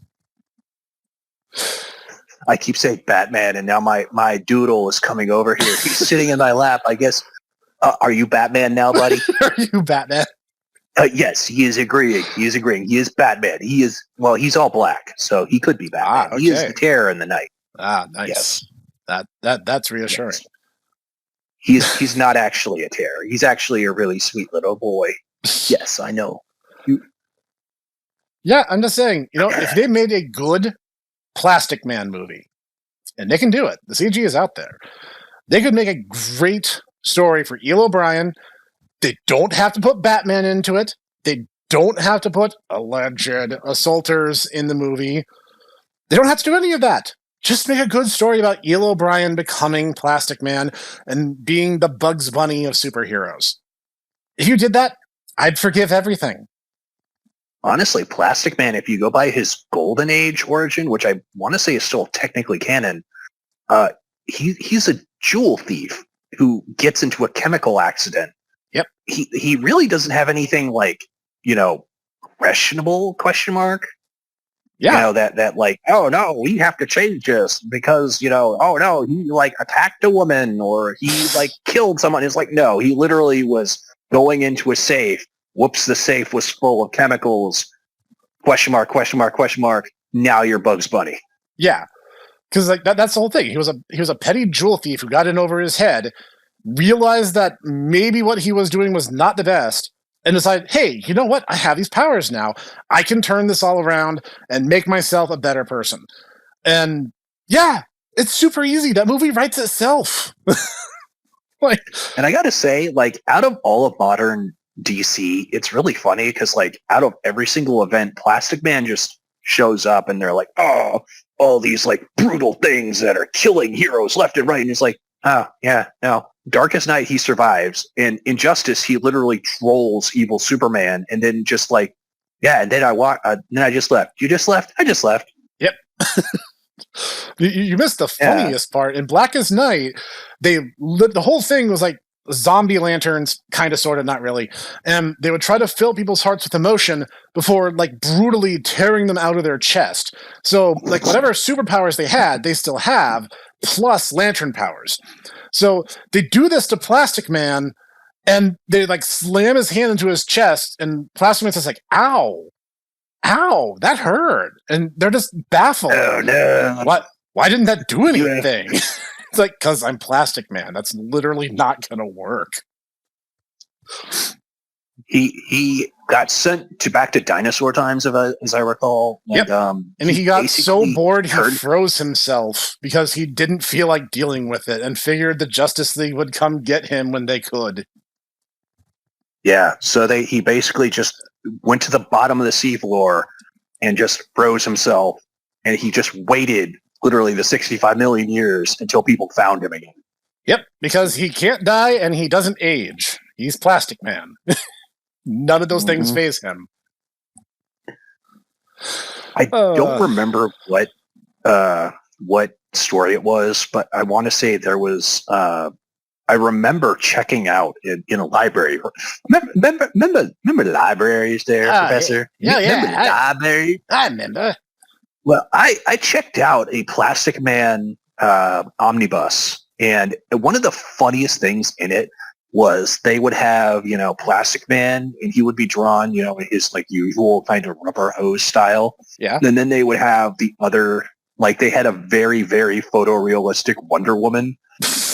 I keep saying Batman, and now my doodle is coming over here. He's sitting in my lap. I guess. Are you Batman now, buddy? Are you Batman? Yes, he is agreeing. He is agreeing. He is Batman. He's all black, so he could be Batman. Okay. He is the terror in the night. Ah, nice. Yes. That's reassuring. Yes. He's not actually a terror. He's actually a really sweet little boy. Yes, I know. Yeah, I'm just saying, if they made a good Plastic Man movie, and they can do it, the CG is out there, they could make a great story for Eel O'Brien. They don't have to put Batman into it. They don't have to put alleged assaulters in the movie. They don't have to do any of that. Just make a good story about Eel O'Brien becoming Plastic Man and being the Bugs Bunny of superheroes. If you did that, I'd forgive everything. Honestly, Plastic Man, if you go by his Golden Age origin, which I want to say is still technically canon, he's a jewel thief who gets into a chemical accident. Yep. He really doesn't have anything like, questionable ? Yeah. That like, oh no, we have to change this because, oh no, he like attacked a woman or he like killed someone. It's like, no, he literally was going into a safe. Whoops, the safe was full of chemicals. ? Now you're Bugs Bunny. Yeah. Because like that's the whole thing. He was a petty jewel thief who got in over his head, realized that maybe what he was doing was not the best, and decided, hey, you know what? I have these powers now. I can turn this all around and make myself a better person. And yeah, it's super easy. That movie writes itself. And I gotta say, like, out of all of modern DC, it's really funny because like out of every single event, Plastic Man just shows up and they're like, oh, all these like brutal things that are killing heroes left and right. And it's like, oh yeah, no. Darkest Night, he survives. In Injustice, he literally trolls evil Superman, and then just like, yeah, and then I just left. You just left? I just left. Yep. You missed the funniest part. In Blackest Night, the whole thing was like zombie lanterns, kind of, sort of, not really, and they would try to fill people's hearts with emotion before like brutally tearing them out of their chest. So like whatever superpowers they had, they still have, plus lantern powers. So they do this to Plastic Man, and they like slam his hand into his chest, and Plastic Man's just like, ow, that hurt. And they're just baffled. Oh no. What? Why didn't that do You- anything? It's like, because I'm Plastic Man. That's literally not going to work. He got sent back to dinosaur times, as I recall. Yep. And he got so bored he froze himself because he didn't feel like dealing with it and figured the Justice League would come get him when they could. Yeah, so he basically just went to the bottom of the seafloor and just froze himself, and he just waited literally the 65 million years until people found him again. Yep, because he can't die and he doesn't age. He's Plastic Man. None of those things faze him. I don't remember what story it was, but I want to say there was. I remember checking out in a library. Remember libraries there, Professor? Yeah. Remember the library? I remember. Well, I checked out a Plastic Man omnibus, and one of the funniest things in it was they would have, Plastic Man, and he would be drawn, in his like usual kind of rubber hose style. Yeah. And then they would have the other, like they had a very, very photorealistic Wonder Woman.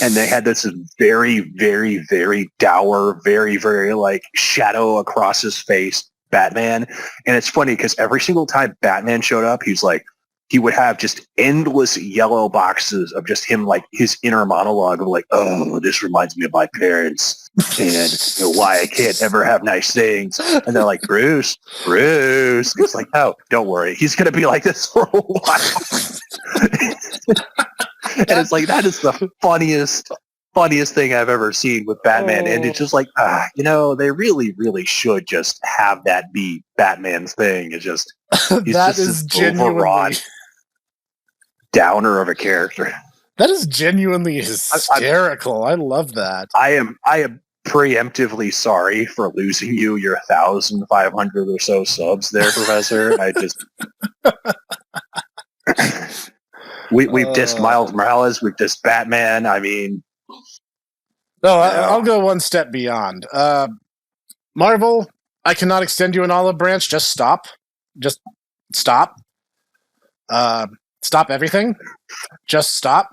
And they had this very, very, very dour, very, very like shadow across his face Batman. And it's funny because every single time Batman showed up, he would have just endless yellow boxes of just him, like his inner monologue of like, oh, this reminds me of my parents and why I can't ever have nice things. And they're like, Bruce. It's like, oh, don't worry. He's going to be like this for a while. And it's like, that is the funniest thing I've ever seen with Batman. And it's just like, they really, really should just have that be Batman's thing. It's just, he's that just is this genuinely overwrought downer of a character. That is genuinely hysterical. I love that. I am preemptively sorry for losing you your 1,500 or so subs there, Professor. I just... We've dissed Miles Morales. We've dissed Batman. I mean... No, I'll go one step beyond. Marvel, I cannot extend you an olive branch. Just stop. Just stop. Stop everything. Just stop.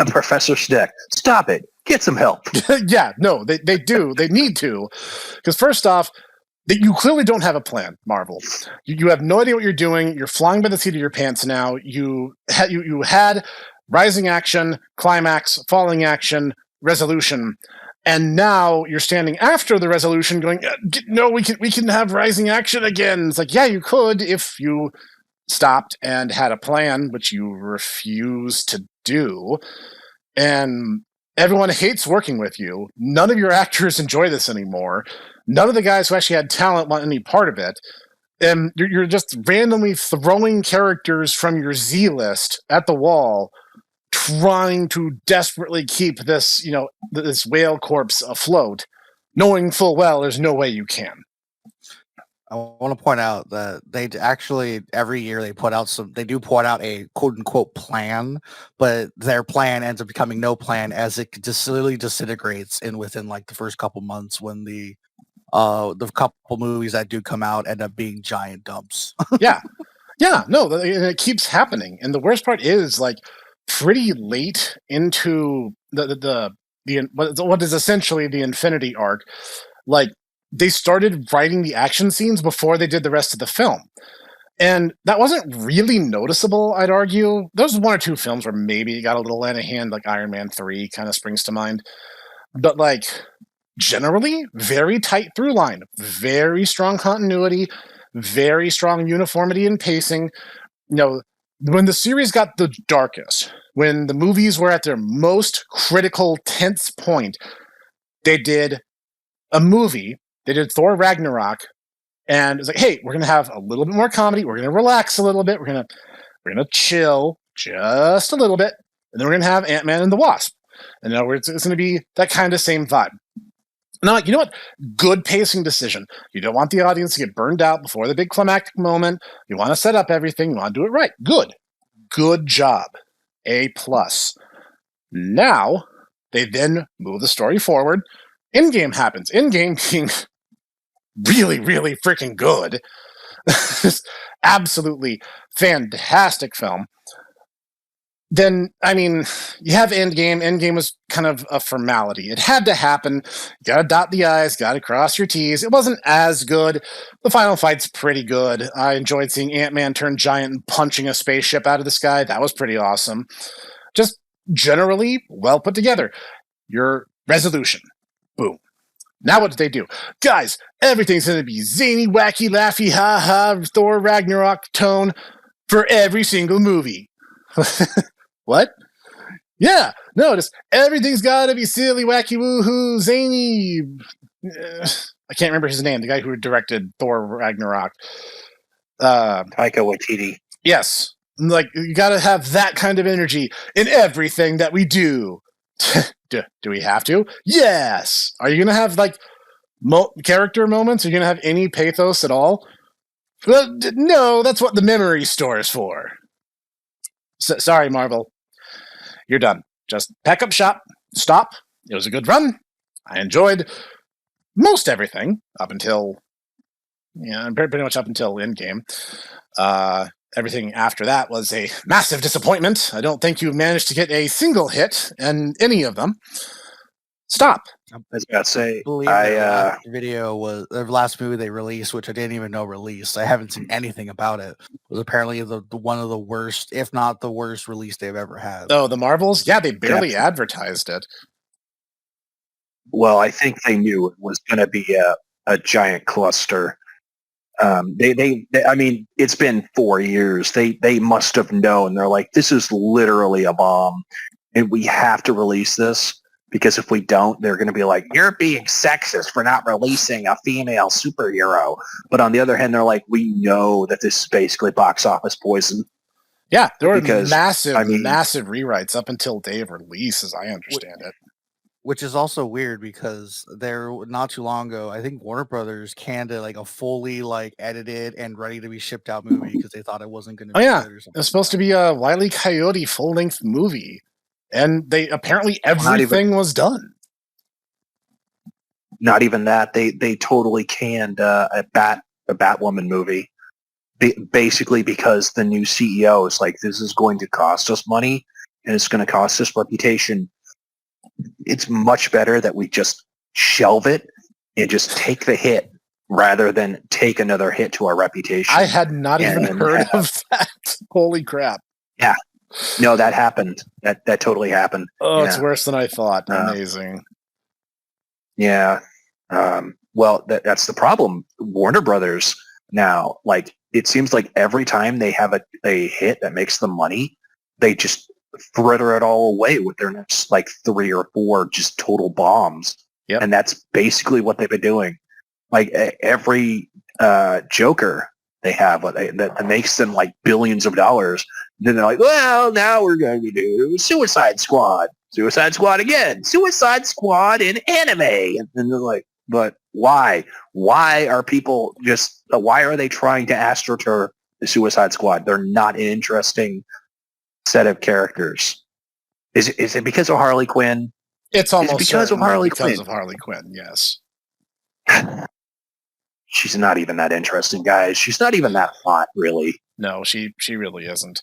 Professor Stick, stop it. Get some help. Yeah, no, they do. They need to. Because first off, you clearly don't have a plan, Marvel. You have no idea what you're doing. You're flying by the seat of your pants now. You had rising action, climax, falling action, resolution, and now you're standing after the resolution going, no, we can have rising action again. It's like, yeah, you could if you stopped and had a plan, which you refuse to do. And everyone hates working with you. None of your actors enjoy this anymore. None of the guys who actually had talent want any part of it. And you're just randomly throwing characters from your Z list at the wall, trying to desperately keep this, this whale corpse afloat, knowing full well there's no way you can. I want to point out that they actually every year they do put out a quote unquote plan, but their plan ends up becoming no plan as it just slowly disintegrates within like the first couple months when the couple movies that do come out end up being giant dumps. Yeah, no, it keeps happening, and the worst part is like pretty late into the what is essentially the Infinity arc, like. They started writing the action scenes before they did the rest of the film. And that wasn't really noticeable, I'd argue. There's one or two films where maybe it got a little out of hand, like Iron Man 3 kind of springs to mind. But, like, generally, very tight through line, very strong continuity, very strong uniformity and pacing. When the series got the darkest, when the movies were at their most critical, tense point, they did a movie. They did Thor Ragnarok, and it's like, hey, we're gonna have a little bit more comedy. We're gonna relax a little bit. We're gonna chill just a little bit, and then we're gonna have Ant-Man and the Wasp. And now it's gonna be that kind of same vibe. And I'm like, you know what? Good pacing decision. You don't want the audience to get burned out before the big climactic moment. You want to set up everything. You want to do it right. Good job. A+. Now they then move the story forward. Endgame happens. Endgame being really, really freaking good. Absolutely fantastic film. then, I mean, you have Endgame. Endgame was kind of a formality. It had to happen. You gotta dot the I's, gotta cross your T's. It wasn't as good. The final fight's pretty good. I enjoyed seeing Ant-Man turn giant and punching a spaceship out of the sky. That was pretty awesome. Just generally well put together. Your resolution. Boom. Now what did they do? Guys, everything's gonna be zany, wacky, laughy, ha-ha, Thor Ragnarok tone for every single movie. What? Yeah, notice everything's gotta be silly, wacky, woohoo, zany. I can't remember his name, the guy who directed Thor Ragnarok. Taika Waititi. Yes. Like, you gotta have that kind of energy in everything that we do. Do we have to? Yes! Are you gonna have, like, character moments? Are you gonna have any pathos at all? Well, no, that's what the memory store is for. Sorry, Marvel. You're done. Just pack up shop. Stop. It was a good run. I enjoyed most everything up until, pretty much up until Endgame. Everything after that was a massive disappointment. I don't think you managed to get a single hit in any of them. Stop. I was about to say, believe the video was the last movie they released, which I didn't even know released. I haven't seen anything about it. Was apparently the one of the worst, if not the worst, release they've ever had. Oh, the Marvels? Yeah, they barely advertised it. Well, I think they knew it was going to be a giant cluster. I mean, it's been 4 years. They must have known. They're like, this is literally a bomb, and we have to release this. Because if we don't, they're going to be like, you're being sexist for not releasing a female superhero. But on the other hand, they're like, we know that this is basically box office poison. Yeah, there were massive rewrites up until day of release, as I understand it. Which is also weird because there, not too long ago, I think Warner Brothers canned like a fully like edited and ready to be shipped out movie because they thought it wasn't going to be good or something. It was supposed to be a Wile E. Coyote full-length movie. And they apparently everything was done. Not even that. They totally canned a Batwoman movie, basically because the new CEO is like, this is going to cost us money and it's going to cost us reputation. It's much better that we just shelve it and just take the hit rather than take another hit to our reputation. I had not even heard of that. Holy crap! Yeah. No, that happened. That totally happened. Oh, it's worse than I thought. Amazing. Yeah. Well, that's the problem. Warner Brothers now, like, it seems like every time they have a hit that makes them money, they just fritter it all away with their next, like, 3 or 4 just total bombs. Yep. And that's basically what they've been doing. Like, every Joker they have that makes them, like, billions of dollars. Then they're like, well, now we're going to do Suicide Squad. Suicide Squad again. Suicide Squad in anime. And then they're like, but why? Why are people why are they trying to astroturf the Suicide Squad? They're not an interesting set of characters. Is it because of Harley Quinn? It's almost because of Harley Quinn. Because of Harley Quinn, yes. She's not even that interesting, guys. She's not even that hot, really. No, she really isn't.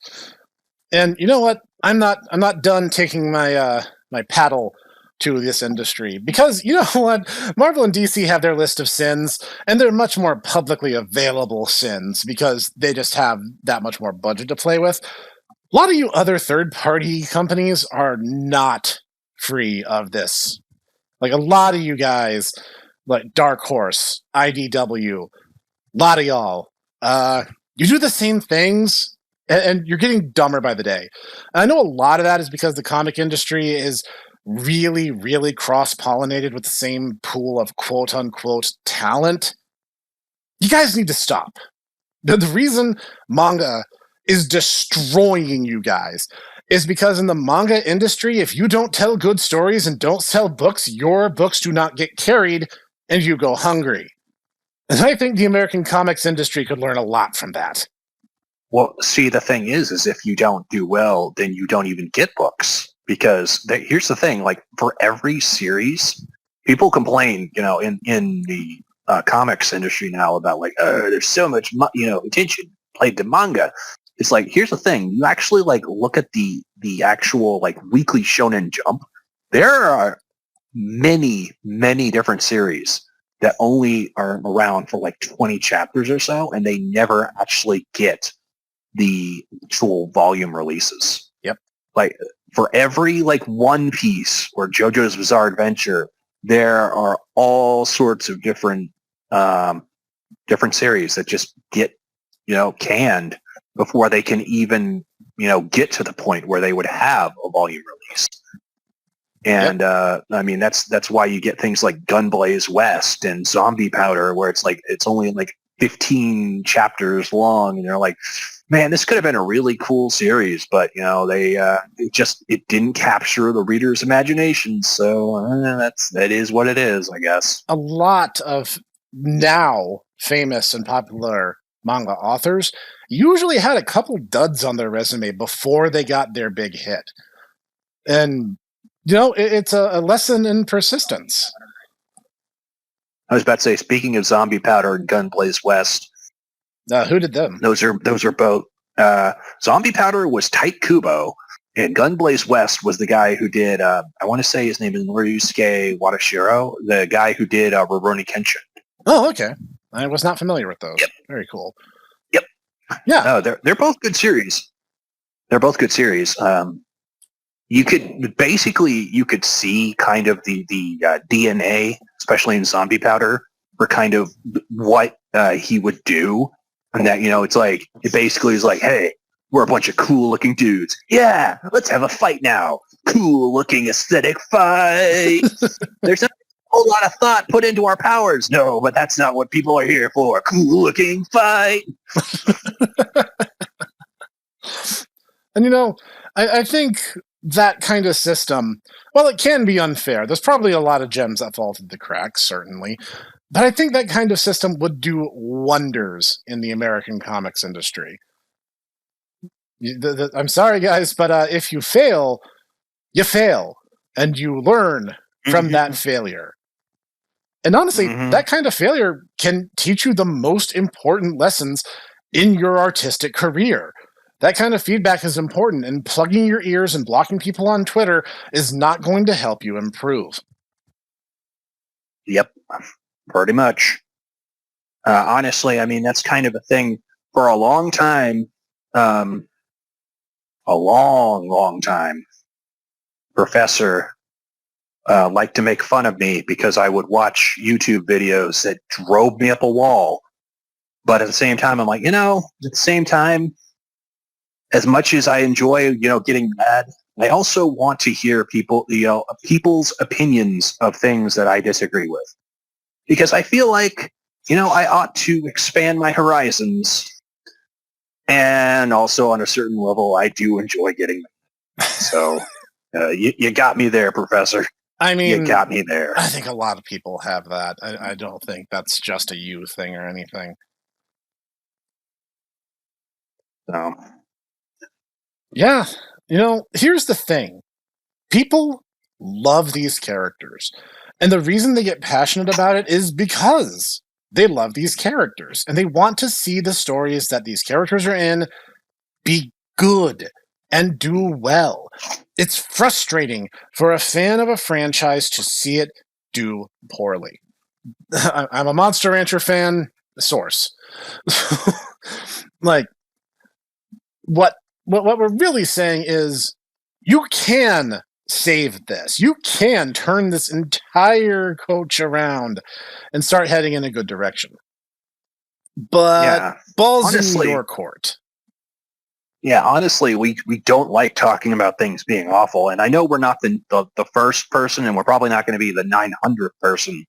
And you know what? I'm not done taking my my paddle to this industry because you know what? Marvel and DC have their list of sins, and they're much more publicly available sins because they just have that much more budget to play with. A lot of you other third-party companies are not free of this. Like a lot of you guys, like Dark Horse, IDW, a lot of y'all, you do the same things, and you're getting dumber by the day. And I know a lot of that is because the comic industry is really, really cross-pollinated with the same pool of quote-unquote talent. You guys need to stop. The reason manga is destroying you guys is because in the manga industry, if you don't tell good stories and don't sell books, your books do not get carried and you go hungry. And I think the American comics industry could learn a lot from that. Well, see, the thing is if you don't do well, then you don't even get books. Because here's the thing, like for every series, people complain, in the comics industry now about like, there's so much, attention played to manga. It's like, here's the thing. You actually like look at the actual like weekly Shonen Jump. There are many, many different series that only are around for like 20 chapters or so, and they never actually get the actual volume releases. Yep. Like for every like One Piece or JoJo's Bizarre Adventure, there are all sorts of different different series that just get, canned before they can even, get to the point where they would have a volume release. And I mean, that's why you get things like Gunblaze West and Zombie Powder, where it's like it's only like 15 chapters long, and they're like, man, this could have been a really cool series, but it didn't capture the reader's imagination. So that is what it is, I guess. A lot of now famous and popular manga authors usually had a couple duds on their resume before they got their big hit. And, it's a lesson in persistence. I was about to say, speaking of Zombie Powder and Gunblaze West, Who did them? those are both. Zombie Powder was Tite Kubo, and Gunblaze West was the guy who did, I want to say his name is Ryusuke Wadashiro, the guy who did Rurouni Kenshin. Oh, okay. I was not familiar with those. Yep. Very cool. Yep. Yeah. No, they're both good series. They're both good series. You could see kind of the DNA, especially in Zombie Powder, for kind of what he would do. And that, it's like, it basically is like, hey, we're a bunch of cool looking dudes. Yeah, let's have a fight now. Cool looking aesthetic fight. There's not a whole lot of thought put into our powers. No, but that's not what people are here for. Cool looking fight. And I think that kind of system, well, it can be unfair. There's probably a lot of gems that fall through the cracks, certainly. But I think that kind of system would do wonders in the American comics industry. I'm sorry, guys, but if you fail, you fail. And you learn from that failure. And honestly, that kind of failure can teach you the most important lessons in your artistic career. That kind of feedback is important, and plugging your ears and blocking people on Twitter is not going to help you improve. Yep, pretty much. Honestly, I mean, that's kind of a thing for a long time. A long, long time. Professor liked to make fun of me because I would watch YouTube videos that drove me up a wall. But at the same time, I'm like, at the same time, as much as I enjoy, getting mad, I also want to hear people's opinions of things that I disagree with. Because I feel like, I ought to expand my horizons. And also on a certain level, I do enjoy getting mad. So you got me there, Professor. I mean, you got me there. I think a lot of people have that. I don't think that's just a you thing or anything. So... Yeah, here's the thing. People love these characters. And the reason they get passionate about it is because they love these characters. And they want to see the stories that these characters are in be good and do well. It's frustrating for a fan of a franchise to see it do poorly. I'm a Monster Rancher fan, source. Like, what we're really saying is you can save this. You can turn this entire coach around and start heading in a good direction. But balls honestly, in your court. Yeah, honestly, we don't like talking about things being awful. And I know we're not the first person, and we're probably not going to be the 900th person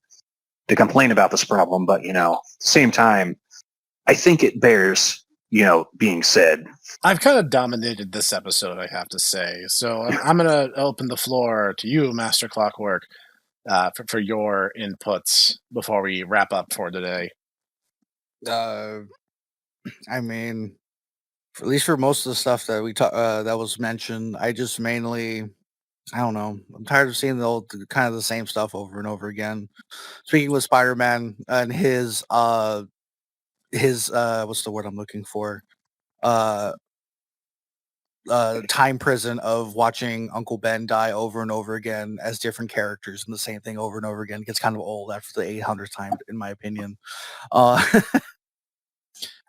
to complain about this problem. But, at the same time, I think it bears, being said. I've kind of dominated this episode, I have to say. So I'm going to open the floor to you, Master Clockwork, for your inputs before we wrap up for today. I mean, at least for most of the stuff that we that was mentioned, I just mainly, I don't know, I'm tired of seeing kind of the same stuff over and over again. Speaking with Spider-Man and his what's the word I'm looking for? time prison of watching Uncle Ben die over and over again as different characters and the same thing over and over again gets kind of old after the 800th time, in my opinion.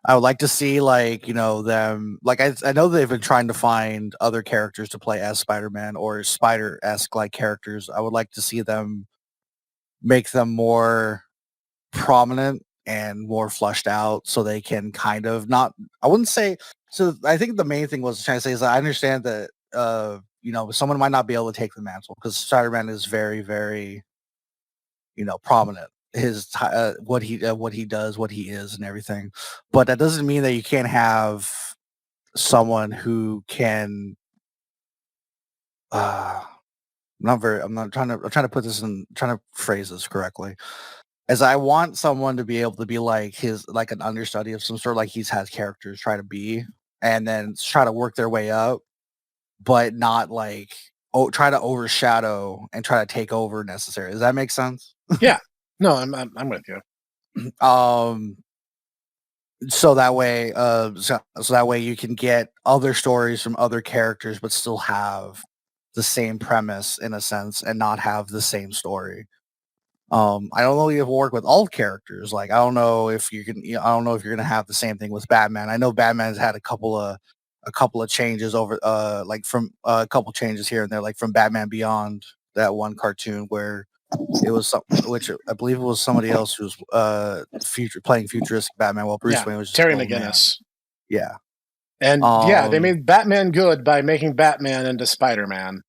I would like to see, like, you know, them, like, I know they've been trying to find other characters to play as Spider-Man or Spider-esque like characters. I would like to see them make them more prominent and more fleshed out so they can kind of not, I wouldn't say, so I think the main thing was trying to say is that I understand that, you know, someone might not be able to take the mantle because Spider-Man is very, very, you know, prominent. His what he does, what he is, and everything. But that doesn't mean that you can't have someone who can. I'm trying to put this in, trying to phrase this correctly. As I want someone to be able to be like his, like an understudy of some sort, like he's has characters try to be, and then try to work their way up, but not like try to overshadow and try to take over necessarily. Does that make sense? Yeah. No, I'm with you. So that way, so that way you can get other stories from other characters, but still have the same premise in a sense, and not have the same story. I don't know if you have to work with all characters. Like, I don't know if you can. You know, I don't know if you're gonna have the same thing with Batman. I know Batman's had a couple of changes over, like from a couple changes here and there, like from Batman Beyond, that one cartoon where it was some, which I believe it was somebody else who was playing futuristic Batman, while Bruce Wayne was just Terry an old man. McGinnis. Yeah, and they made Batman good by making Batman into Spider-Man.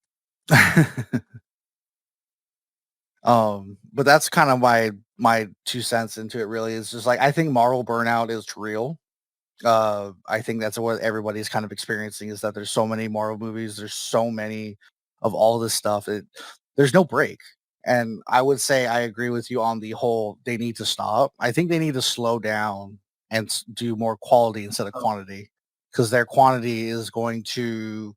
But that's kind of my 2 cents into it. Really, is just like, I think moral burnout is real. I think that's what everybody's kind of experiencing, is that there's so many Marvel movies, there's so many of all this stuff. There's no break. And I would say I agree with you on the whole, they need to stop. I think they need to slow down and do more quality instead of quantity, because their quantity is going to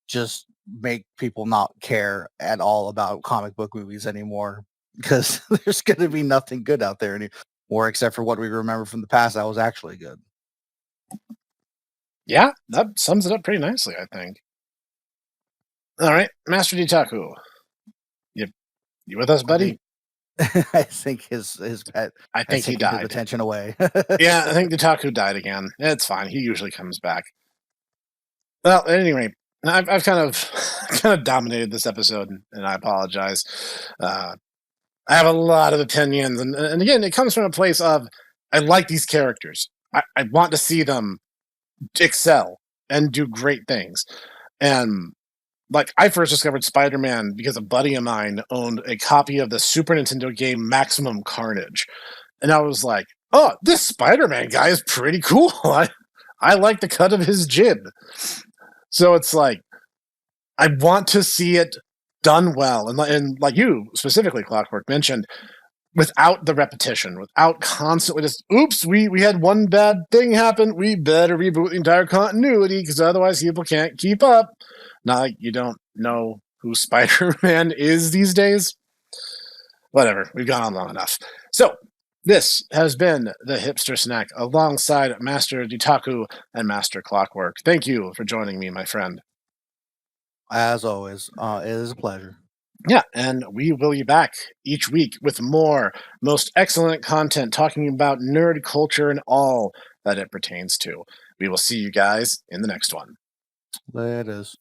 just make people not care at all about comic book movies anymore, because there's going to be nothing good out there anymore except for what we remember from the past that was actually good. Yeah, that sums it up pretty nicely, I think. All right, Master Ditaku. You with us, buddy? I think his pet. I think he died. His attention away. Yeah, I think Ditaku died again. It's fine. He usually comes back. Well, at any rate, I've kind of dominated this episode, and I apologize. I have a lot of opinions, and again, it comes from a place of I like these characters. I want to see them excel and do great things, and. Like, I first discovered Spider-Man because a buddy of mine owned a copy of the Super Nintendo game Maximum Carnage. And I was like, oh, this Spider-Man guy is pretty cool. I like the cut of his jib. So it's like, I want to see it done well. And like you, specifically, Clockwork, mentioned, without the repetition, without constantly just, oops, we had one bad thing happen, we better reboot the entire continuity, because otherwise people can't keep up. Not like you don't know who Spider-Man is these days. Whatever, we've gone on long enough. So, this has been the Hipster Snack alongside Master Ditaku and Master Clockwork. Thank you for joining me, my friend. As always, it is a pleasure. Yeah, and we will be back each week with more most excellent content talking about nerd culture and all that it pertains to. We will see you guys in the next one. That is.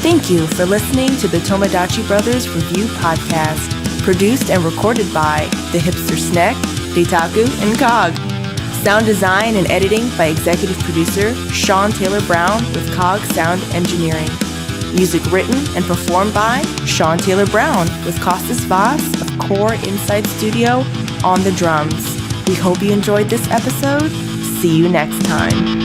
Thank you for listening to the Tomodachi Brothers Review Podcast, produced and recorded by the Hipster Snack, Ditaku, and Cog. Sound design and editing by executive producer Sean Taylor Brown with Cog Sound Engineering. Music written and performed by Sean Taylor Brown with Costas Vaz of Core Insight Studio on the drums. We hope you enjoyed this episode. See you next time.